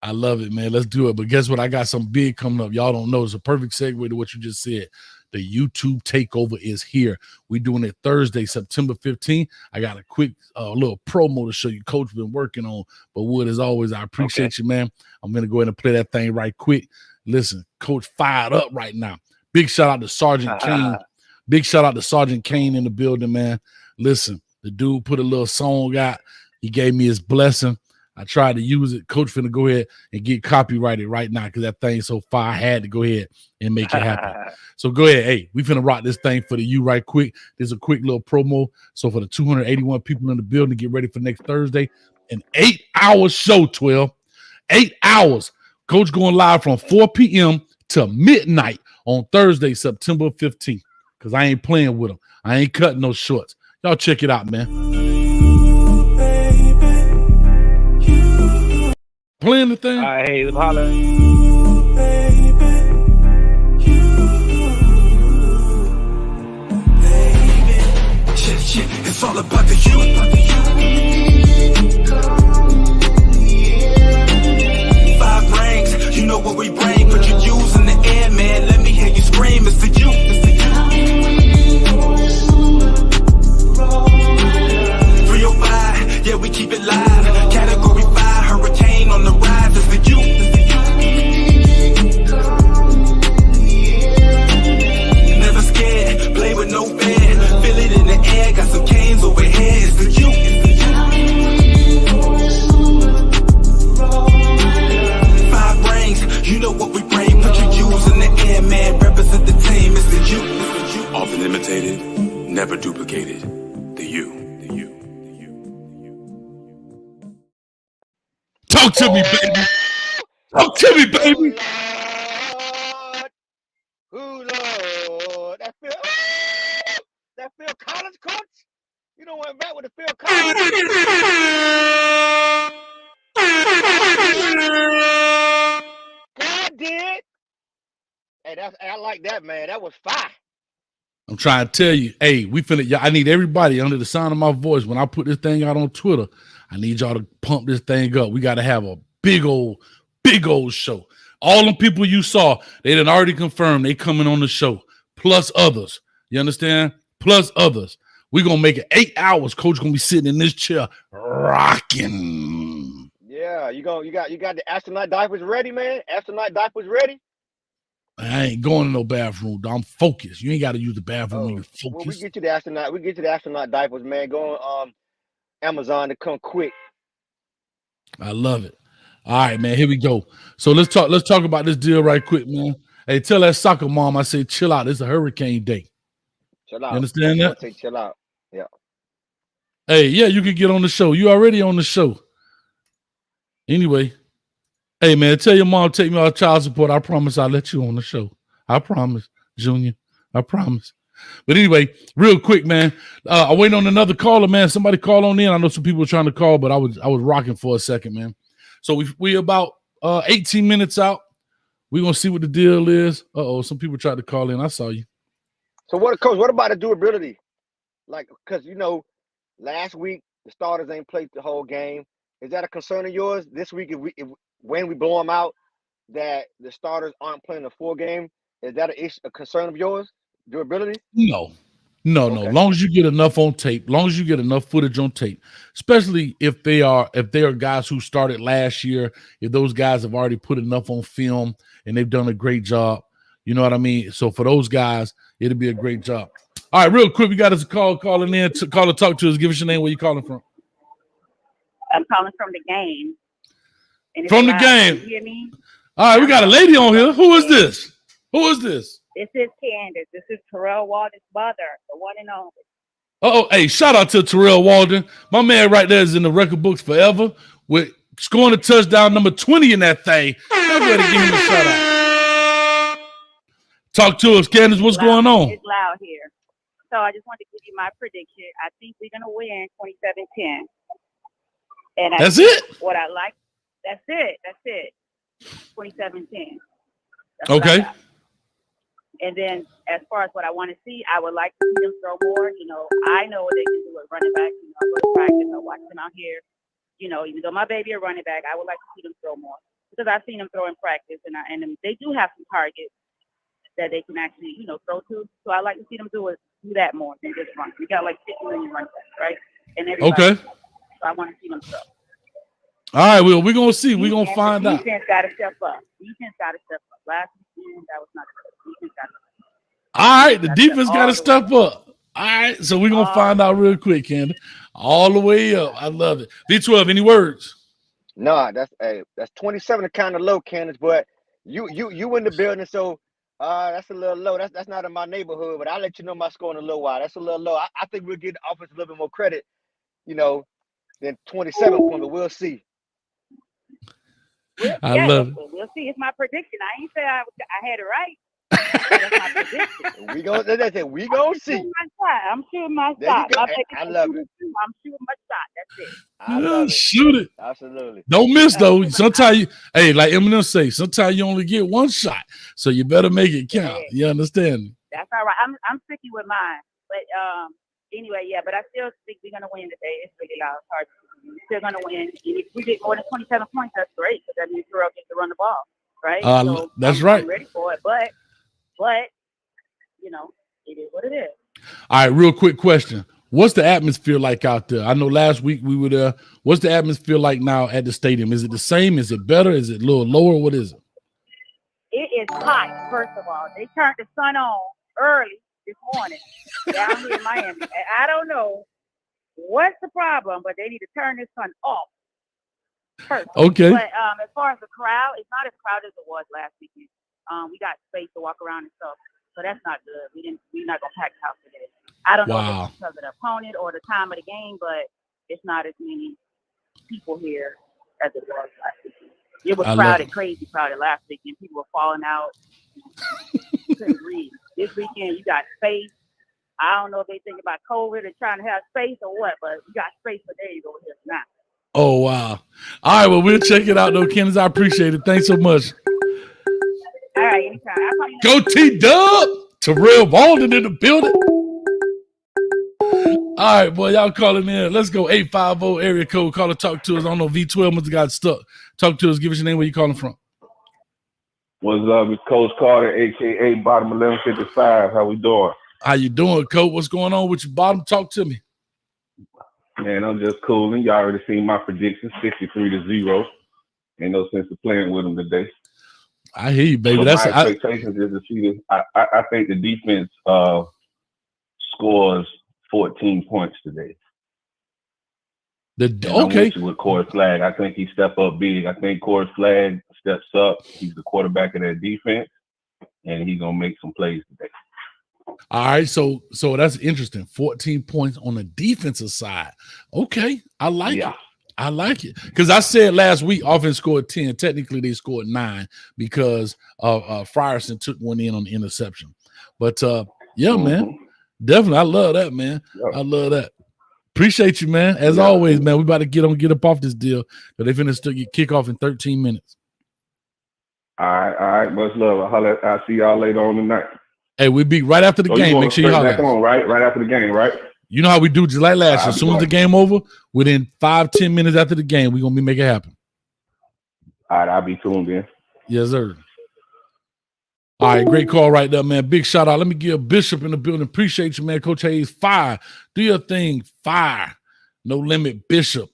I love it, man. Let's do it. But guess what? I got some big coming up. Y'all don't know. It's a perfect segue to what you just said. The YouTube takeover is here. We're doing it Thursday, September 15th. I got a quick little promo to show you. Coach been working on. But Wood, as always, I appreciate you, man. I'm going to go ahead and play that thing right quick. Listen, Coach fired up right now. Big shout out to Sergeant Kane. Big shout out to Sergeant Kane in the building, man. Listen, the dude put a little song out. He gave me his blessing. I tried to use it. Coach finna go ahead and get copyrighted right now because that thing's so far. I had to go ahead and make it happen. So go ahead. Hey, we finna rock this thing for the U right quick. There's a quick little promo. So for the 281 people in the building, get ready for next Thursday. An 8-hour show, 12. 8 hours. Coach going live from 4 p.m. to midnight on Thursday, September 15th. Because I ain't playing with them. I ain't cutting no shorts. Y'all check it out, man. Playing the thing. All right, hey, let's holler. It's all about the youth. 5 rings, you know what we bring. Put your U's in the air, man. Let me hear you scream. It's the youth. It's the youth. 305, yeah, we keep it live. Category 5, hurricane on the rise. It's the youth. It's the youth. Never scared, play with no fear. Feel it in the air, got some canes over here. It's the youth. It's the youth. Talk to me, baby. Talk to me, baby. Lord. That Phil Collins coach? You don't went back with the Phil Collins? God did. Hey, I like that, man. That was fire. I'm trying to tell you, hey, we finna. I need everybody under the sound of my voice. When I put this thing out on Twitter, I need y'all to pump this thing up. We got to have a big old show. All the people you saw, they done already confirmed they coming on the show. Plus others. You understand? Plus others. We're gonna make it 8 hours. Coach gonna be sitting in this chair rocking. Yeah, you got the astronaut diapers ready, man. Astronaut diapers ready. I ain't going to no bathroom. I'm focused. You ain't got to use the bathroom when you're focused. Well, we get you the astronaut diapers, man. Go on Amazon to come quick. I love it. All right, man. Here we go. So let's talk about this deal right quick, man. Hey, tell that soccer mom I say chill out. It's a hurricane day. Chill out. You understand that? Say chill out. Yeah. Hey, yeah, you can get on the show. You already on the show. Anyway. Hey, man, tell your mom take me off child support. I promise I'll let you on the show. I promise, Junior. I promise. But anyway, real quick, man. I wait on another caller, man. Somebody call on in. I know some people were trying to call, but I was rocking for a second, man. So we about 18 minutes out. We're going to see what the deal is. Some people tried to call in. I saw you. So what, Coach, what about the durability? Like, because, last week, the starters ain't played the whole game. Is that a concern of yours this week? When we blow them out, that the starters aren't playing the full game, is that a concern of yours? Durability? No. Okay. Long as you get enough on tape, long as you get enough footage on tape, especially if they are guys who started last year, if those guys have already put enough on film and they've done a great job, you know what I mean? So for those guys, it'll be a great job. All right, real quick, we got us calling in to call and talk to us. Give us your name. Where you calling from? I'm calling from the game. From the game. You hear me? All right, we got a lady on here. Who is this? This is Candace. This is Terrell Walden's mother, the one and only. Hey, shout out to Terrell Walden. My man right there is in the record books forever with scoring a touchdown number 20 in that thing. I'm going to give him a shout out. Talk to us, Candace. What's going on? It's loud here. So I just wanted to give you my prediction. I think we're going to win 27-10. And that's it? What I like. That's it. 27-10. Okay. And then as far as what I want to see, I would like to see them throw more. I know what they can do at running back. I go to practice. I watch them out here. Even though my baby a running back, I would like to see them throw more because I've seen them throw in practice, and they do have some targets that they can actually, throw to. So I like to see them do that more than just run. We got like 50 million running backs, right? And everybody. Okay. So I want to see them throw. All right, well, we're going to see. We're going to find out. Defense got to step up. Last weekend, that was not good. Defense got to step up. All right, the defense got to step up. All right, so we're going to find out real quick, Candace. All the way up. I love it. V12, any words? No, that's 27 kind of low, Candace, but you in the building, so that's a little low. That's not in my neighborhood, but I'll let you know my score in a little while. That's a little low. I think we'll give the offense a little bit more credit, than 27 points, but we'll see. I love it. We'll see. It's my prediction. I ain't say I had it right. That's my prediction. We gonna see. I'm shooting my shot. I love it. I'm shooting my shot. That's it. I love it. Shoot it. Absolutely. Don't miss though. Sometimes like Eminem say, sometimes you only get one shot, so you better make it count. You understand me? That's all right. I'm sticking with mine, but anyway, yeah. But I still think we're gonna win today. It's really loud. It's hard. We're still gonna win. And if we get more than 27 points, that's great because that means Terrell gets to run the ball, right? So that's right. I'm ready for it, but it is what it is. All right, real quick question. What's the atmosphere like out there? I know last week we were there. What's the atmosphere like now at the stadium? Is it the same? Is it better? Is it a little lower? What is it? It is hot, first of all. They turned the sun on early this morning down here in Miami. And I don't know what's the problem, but they need to turn this sun off first. Okay. But as far as the crowd, it's not as crowded as it was last weekend. We got space to walk around and stuff. So that's not good. We're not gonna pack the house today. I don't know if it's because of the opponent or the time of the game, but it's not as many people here as it was last weekend. It was I love crowded, it. crazy crowded last weekend. People were falling out. Couldn't breathe. This weekend, you got space. I don't know if they think about COVID and trying to have space or what, but you got space for days over here now. Oh, wow. All right, well, we'll check it out, though, Kenneth. I appreciate it. Thanks so much. All right, anytime. I'll call you Go T-Dub. Terrell Walden in the building. All right, boy, y'all calling in. Let's go. 850 area code. Call or talk to us. I don't know. V12 must have got stuck. Talk to us. Give us your name. Where you calling from? What's up? It's Coach Carter, a.k.a. Bottom 1155. How we doing? How you doing, Coach? What's going on with your bottom? Talk to me. Man, I'm just cooling. Y'all already seen my predictions, 63-0. Ain't no sense of playing with them today. I hear you, baby. So That's my expectations is to see this. I think the defense scores 14 points today. I'm with you with Corey Flagg. I think he step up big. I think Corey Flagg steps up. He's the quarterback of that defense, and he's gonna make some plays today. All right, so that's interesting. 14 points on the defensive side. Okay, I like it. I like it because I said last week offense scored 10. Technically, they scored 9 because Frierson took one in on the interception. But yeah, man, definitely, I love that, man. I love that. Appreciate you, man. As always, man. We about to get up off this deal, but they finna still get kickoff in 13 minutes. All right. Much love. I'll see y'all later on tonight. Hey, we'll be right after the game. Make sure you holler. Come on, right after the game, right? You know how we do, just like last year. As soon as the game over, within 5-10 minutes after the game, we're gonna be make it happen. All right, I'll be tuned in. Yes, sir. All right, great call right there, man. Big shout out. Let me give Bishop in the building. Appreciate you, man. Coach Hayes, fire. Do your thing, fire. No limit, Bishop,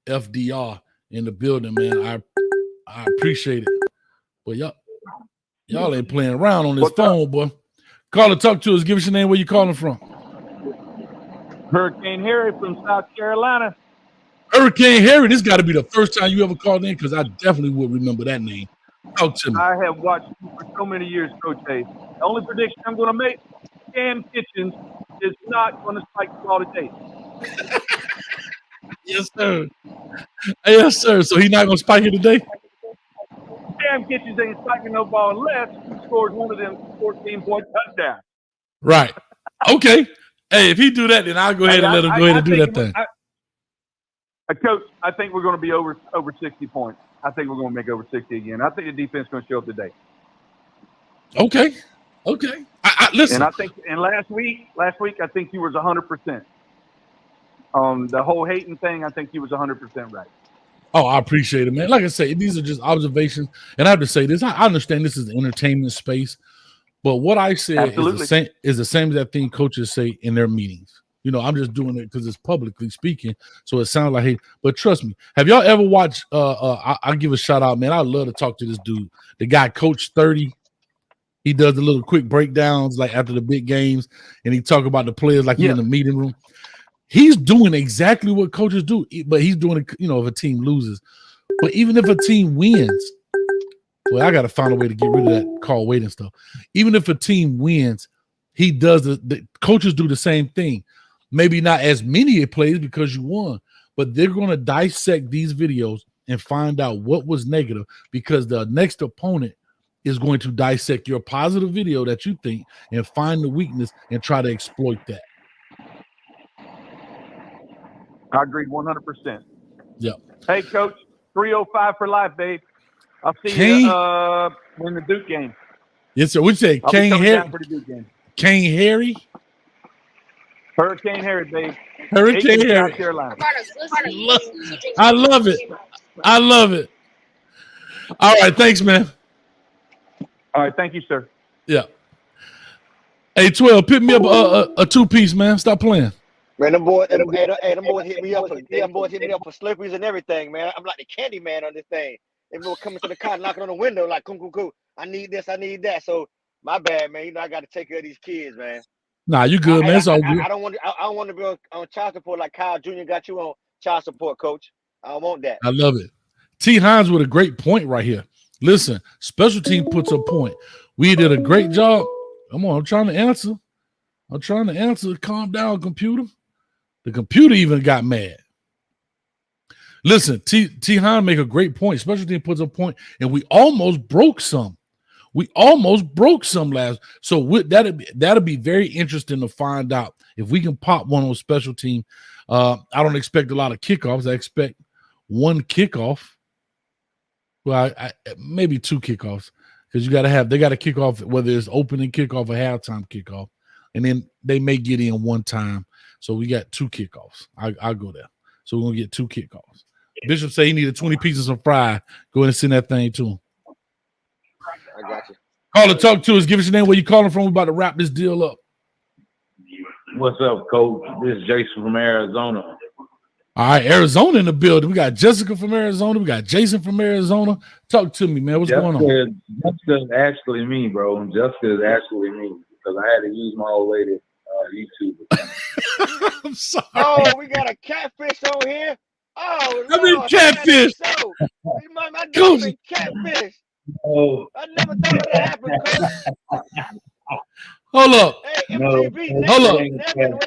FDR in the building, man. I appreciate it. But y'all ain't playing around on this phone, boy. Call or talk to us. Give us your name. Where you calling from? Hurricane Harry from South Carolina. Hurricane Harry. This got to be the first time you ever called in because I definitely would remember that name. Talk to me. I have watched you for so many years, Coach Hayes. The only prediction I'm going to make, Cam Kitchens is not going to spike the ball today. Yes, sir. Yes, sir. So he's not going to spike it today? Cam Kitchens ain't spiking no ball unless he scores one of them 14-point touchdowns. Right. Okay. Hey, if he do that, then I'll go ahead and let him go ahead and do that thing. Coach, I think we're going to be over 60 points. I think we're going to make over 60 again. I think the defense is going to show up today. Okay. Listen. And I think, last week, I think he was 100%. The whole hating thing, I think he was 100% right. Oh, I appreciate it, man. Like I say, these are just observations. And I have to say this. I understand this is an entertainment space. But what I said is the same as that thing coaches say in their meetings. You know, I'm just doing it because it's publicly speaking, so it sounds like hate. But trust me, have y'all ever watched? I'll give a shout out, man. I love to talk to this dude, the guy Coach 30. He does the little quick breakdowns like after the big games, and he talk about the players like he's in the meeting room. He's doing exactly what coaches do, but he's doing it. You know, if a team loses, but even if a team wins, well, I got to find a way to get rid of that call waiting stuff. Even if a team wins, he does the coaches do the same thing. Maybe not as many plays because you won, but they're going to dissect these videos and find out what was negative because the next opponent is going to dissect your positive video that you think and find the weakness and try to exploit that. I agree 100%. Yeah. Hey, Coach, 305 for life, babe. I'll see you in the Duke game. Yes, sir. What'd you say? Kane Harry? Hurricane Harry, babe. Hurricane Harry. South Carolina. I love it. I love it. All right. Thanks, man. All right. Thank you, sir. Yeah. Hey, 12, pick me up a 2-piece, man. Stop playing. Man, them boys hit me up for slipperies and everything, man. I'm like the candy man on this thing. They were coming to the car, knocking on the window, like, cool. I need this, I need that. So my bad, man. You know, I got to take care of these kids, man. Nah, you good, man. It's all good. I don't want to be on child support like Kyle Jr. got you on child support, Coach. I don't want that. I love it. T. Hines with a great point right here. Listen, special team puts a point. We did a great job. Come on, I'm trying to answer. Calm down, computer. The computer even got mad. Listen, T. Hahn make a great point. Special team puts a point, and we almost broke some. We almost broke some last. So that'll be very interesting to find out if we can pop one on special team. I don't expect a lot of kickoffs. I expect one kickoff. Well, I maybe two kickoffs because they got to kick off whether it's opening kickoff or halftime kickoff, and then they may get in one time. So we got two kickoffs. I'll go there. So we're gonna get two kickoffs. Bishop say he needed 20 pieces of fry. Go ahead and send that thing to him. I got you. Call and talk to us. Give us your name, where you calling from. We're about to wrap this deal up. What's up, Coach? This is Jason from Arizona. All right, Arizona in the building. We got Jessica from Arizona. We got Jason from Arizona. Talk to me, man. What's going on? Jessica is actually me, bro. Jessica is actually me because I had to use my old lady YouTube. I'm sorry. Oh, we got a catfish on here. Oh, I mean, catfish. My dog been catfish. Oh. I never thought it would happen, Coach. Hold up. Hey, MTV. Hold up. Where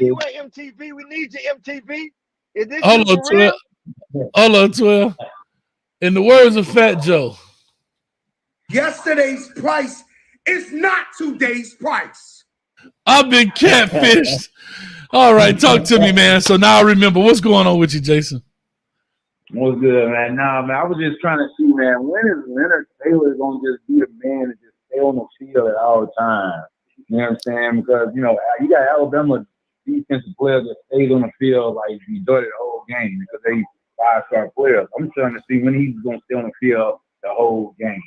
you at, MTV? We need you, MTV. Is this Hold you on, for real? 12. Hold on, 12. In the words of Fat Joe, yesterday's price is not today's price. I've been catfished. All right, talk to me, man. So now I remember. What's going on with you, Jason? What's good, man? Nah, man, I was just trying to see, man, when is Leonard Taylor going to just be the man and just stay on the field at all times? You know what I'm saying? Because, you know, you got Alabama defensive players that stayed on the field like majority of the whole game because they 5-star players. I'm trying to see when he's going to stay on the field the whole game.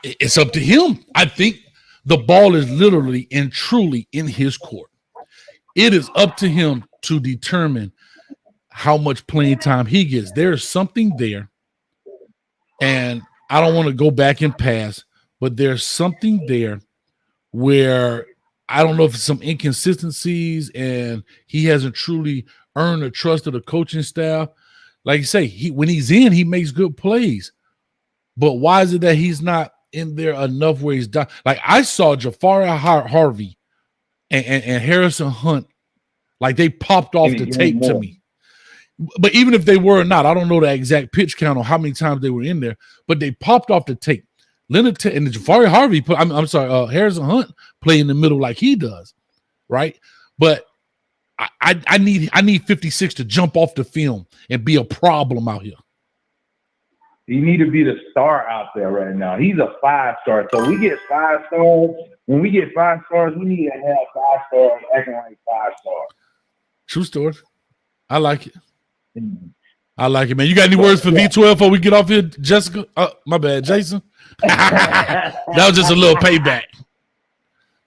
It's up to him. I think the ball is literally and truly in his court. It is up to him to determine how much playing time he gets. There's something there, and I don't want to go back and pass, but there's something there where I don't know if it's some inconsistencies and he hasn't truly earned the trust of the coaching staff. Like you say, when he's in, he makes good plays. But why is it that he's not in there enough where he's done? Like I saw Jafari Harvey and Harrison Hunt, like they popped off the tape to me. But even if they were or not, I don't know the exact pitch count or how many times they were in there, but they popped off the tape. Leonard and Jafari Harvey, Harrison Hunt play in the middle like he does, right? But I need 56 to jump off the film and be a problem out here. He need to be the star out there right now. He's a 5-star. So we get 5 stars. When we get 5 stars, we need to have 5 stars acting like 5 stars. True story. I like it. I like it, man. You got any words for V12 before we get off here, Jessica? My bad, Jason. That was just a little payback.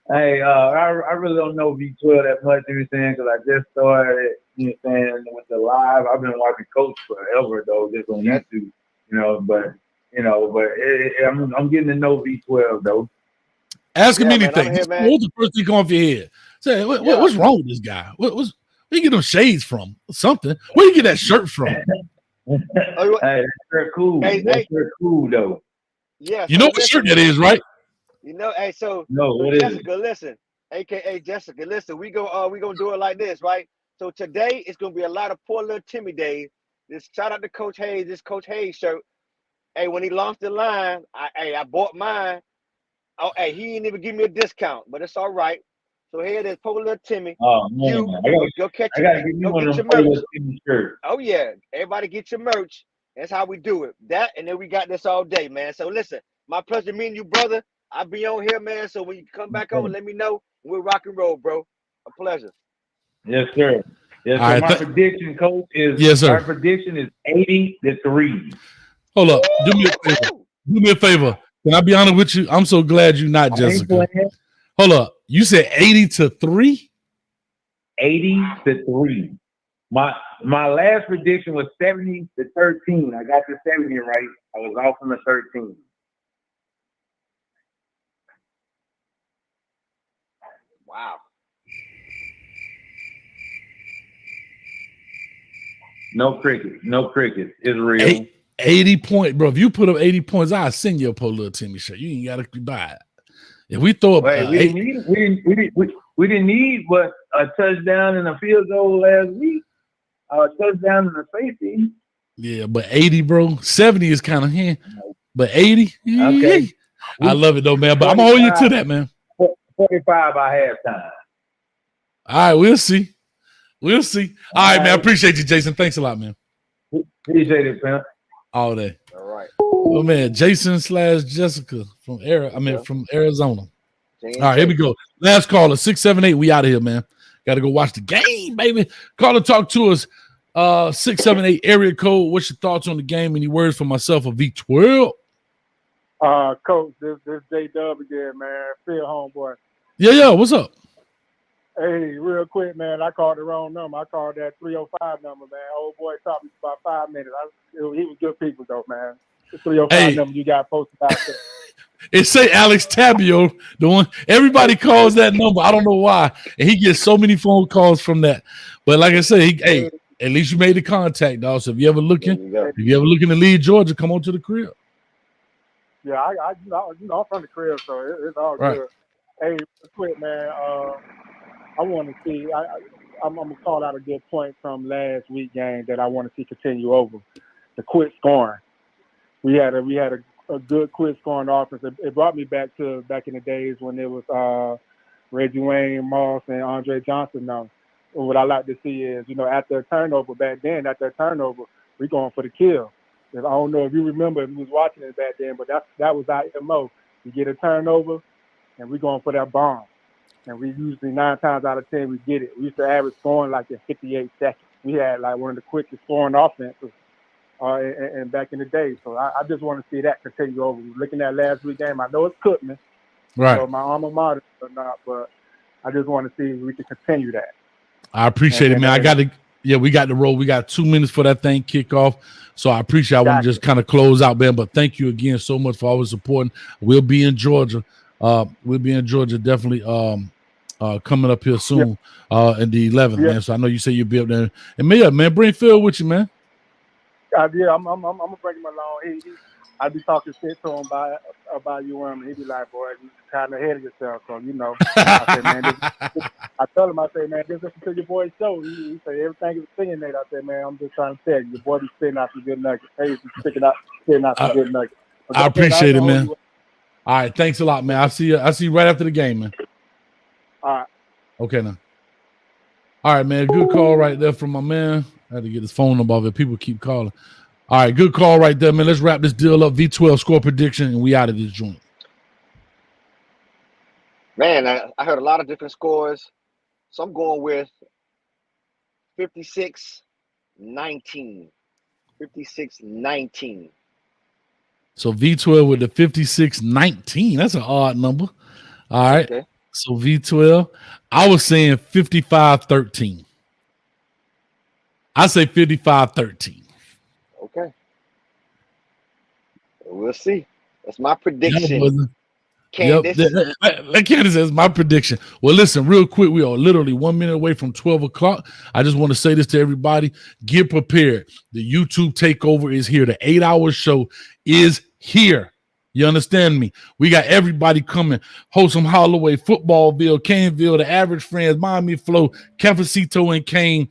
Hey, I really don't know V12 that much, you know what I'm saying, because I just started, you know what I'm saying, with the live. I've been watching Coach forever, though, just on YouTube, I'm getting to know V12, though. Ask him anything. What's the first thing off your head? Say, what's wrong with this guy? Where you get them shades from? Something. Where you get that shirt from? Hey, that shirt cool. That shirt cool, though. Yeah. You know what shirt that is, right? You know, hey, so Jessica, listen, aka Jessica, listen, we gonna do it like this, right? So today it's gonna be a lot of poor little Timmy days. Just shout out to Coach Hayes, this Coach Hayes shirt. Hey, when he launched the line, I bought mine. Oh, hey, he didn't even give me a discount, but it's all right. So here it is, poor little Timmy. Oh man, go get your merch. Oh yeah, everybody get your merch. That's how we do it. That and then we got this all day, man. So listen, my pleasure meeting you, brother. I'll be on here, man. So when you come back on, let me know. We'll rock and roll, bro. A pleasure. Yes, sir. Yes, sir. Right, my prediction, Coach, is my prediction is 80-3. Hold up. Do me a favor. Can I be honest with you? I'm so glad you're not Jessica. Hold up. You said 80-3? 80-3. My last prediction was 70-13. I got the 70 right. I was off on the 13. Wow. No cricket. It's real. 80 points, bro. If you put up 80 points, I'll send you a poor little Timmy shirt. You ain't gotta buy it. If we throw up, we didn't need but a touchdown and a field goal last week. touchdown and a safety. Yeah, but 80, bro. 70 is kind of here. But 80, Okay. I love it though, man. But I'm gonna hold you to that, man. 45 by halftime. All right, we'll see. We'll see. All right, man. I appreciate you, Jason. Thanks a lot, man. Appreciate it, man. All day. All right. Oh man, Jason / Jessica from from Arizona. All right, here we go. Last caller, 678. We out of here, man. Got to go watch the game, baby. Call and talk to us. 678 area code. What's your thoughts on the game? Any words for myself or V12? Coach, this J-Dub again, man. Phil homeboy. Yeah. What's up? Hey, real quick, man. I called the wrong number. I called that 305 number, man. Old boy talked to me for about 5 minutes. He was good people, though, man. The 305 number you got posted out there. It say Alex Tabio, the one everybody calls that number. I don't know why, and he gets so many phone calls from that. But like I said, hey, at least you made the contact, dog. So if you ever looking to leave Georgia, come on to the crib. Yeah, I'm from the crib, so it's all Right. good. Hey, real quick, man. I want to see. I'm gonna call out a good point from last week game that I want to see continue over. The quick scoring. We had a good quick scoring offense. It brought me back in the days when it was Reggie Wayne, Moss, and Andre Johnson. Now, what I like to see is, after a turnover back then, we going for the kill. I don't know if you remember if you was watching it back then, but that was our MO. We get a turnover, and we going for that bomb. And we usually 9 times out of 10 we get it. We used to average scoring like in 58 seconds. We had like one of the quickest scoring offenses and back in the day. So I just want to see that continue over. Looking at last week's game, I know it's Cookman, right? So my alma mater or not, but I just want to see if we can continue that. I appreciate it, man. We got the roll. We got 2 minutes for that thing kick off. So I appreciate. I want to just kind of close out, man. But thank you again so much for always supporting. We'll be in Georgia. Definitely coming up here soon in the 11th, man. So I know you say you'll be up there. And man, bring Phil with you, man. I'm gonna bring him along. I be talking shit to him about you, and he be like, "Boy, you kind of ahead of yourself." So I said, man, I told him, man, just listen to your boy's show. He said everything is opinionated. I said, man, I'm just trying to tell you, your boy be spitting out some good nuggets. Hey, he's spitting out some good nuggets. I appreciate it, man. All right, thanks a lot, man. I see you right after the game, man. All right. Okay, now. All right, man. Good call right there from my man. I had to get his phone number off it. People keep calling. All right, good call right there, man. Let's wrap this deal up. V12 score prediction, and we out of this joint. Man, I heard a lot of different scores. So I'm going with 56-19. 56-19. So V12 with the 56-19. That's an odd number. All right. Okay. So V12, I was saying 55-13. I say 55-13. Okay. We'll see. That's my prediction. Candace. Candace says my prediction. Well, listen, real quick, we are literally 1 minute away from 12 o'clock. I just want to say this to everybody. Get prepared. The YouTube takeover is here. The 8-hour show is here. You understand me? We got everybody coming. Wholesome Holloway, Footballville, Caneville, the Average Friends, Miami Flow, Cafecito and Kane,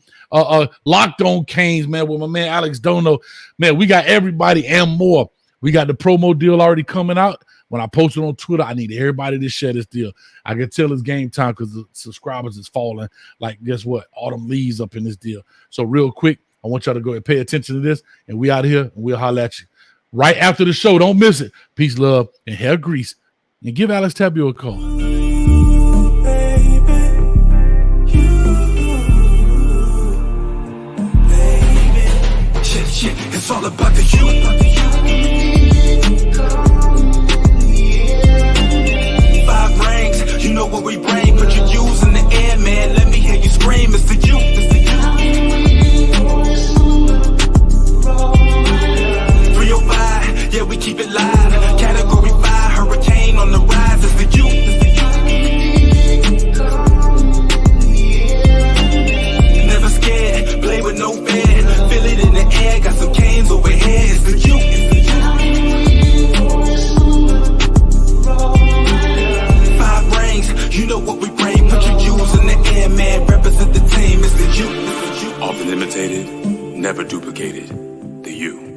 Locked On Canes, man, with my man Alex Dono. Man, we got everybody and more. We got the promo deal already coming out. When I post it on Twitter, I need everybody to share this deal. I can tell it's game time because the subscribers is falling. Like, guess what? Autumn leaves up in this deal. So real quick, I want y'all to go ahead and pay attention to this, and we out here, and we'll holler at you. Right after the show, don't miss it. Peace, love, and hair grease. And give Alex Tabio a call. Shit, it's all about the you. 5 rings, you know what we bring. Put your U's in the air, man. Let me hear you scream. It's the you. It's the you. 305, yeah, we keep it live. Category 5, hurricane on the rise. It's the you. It's the you. Never scared, play with no fear. Feel it in the air, got some canes over here. It's the you. imitated, never duplicated. The you.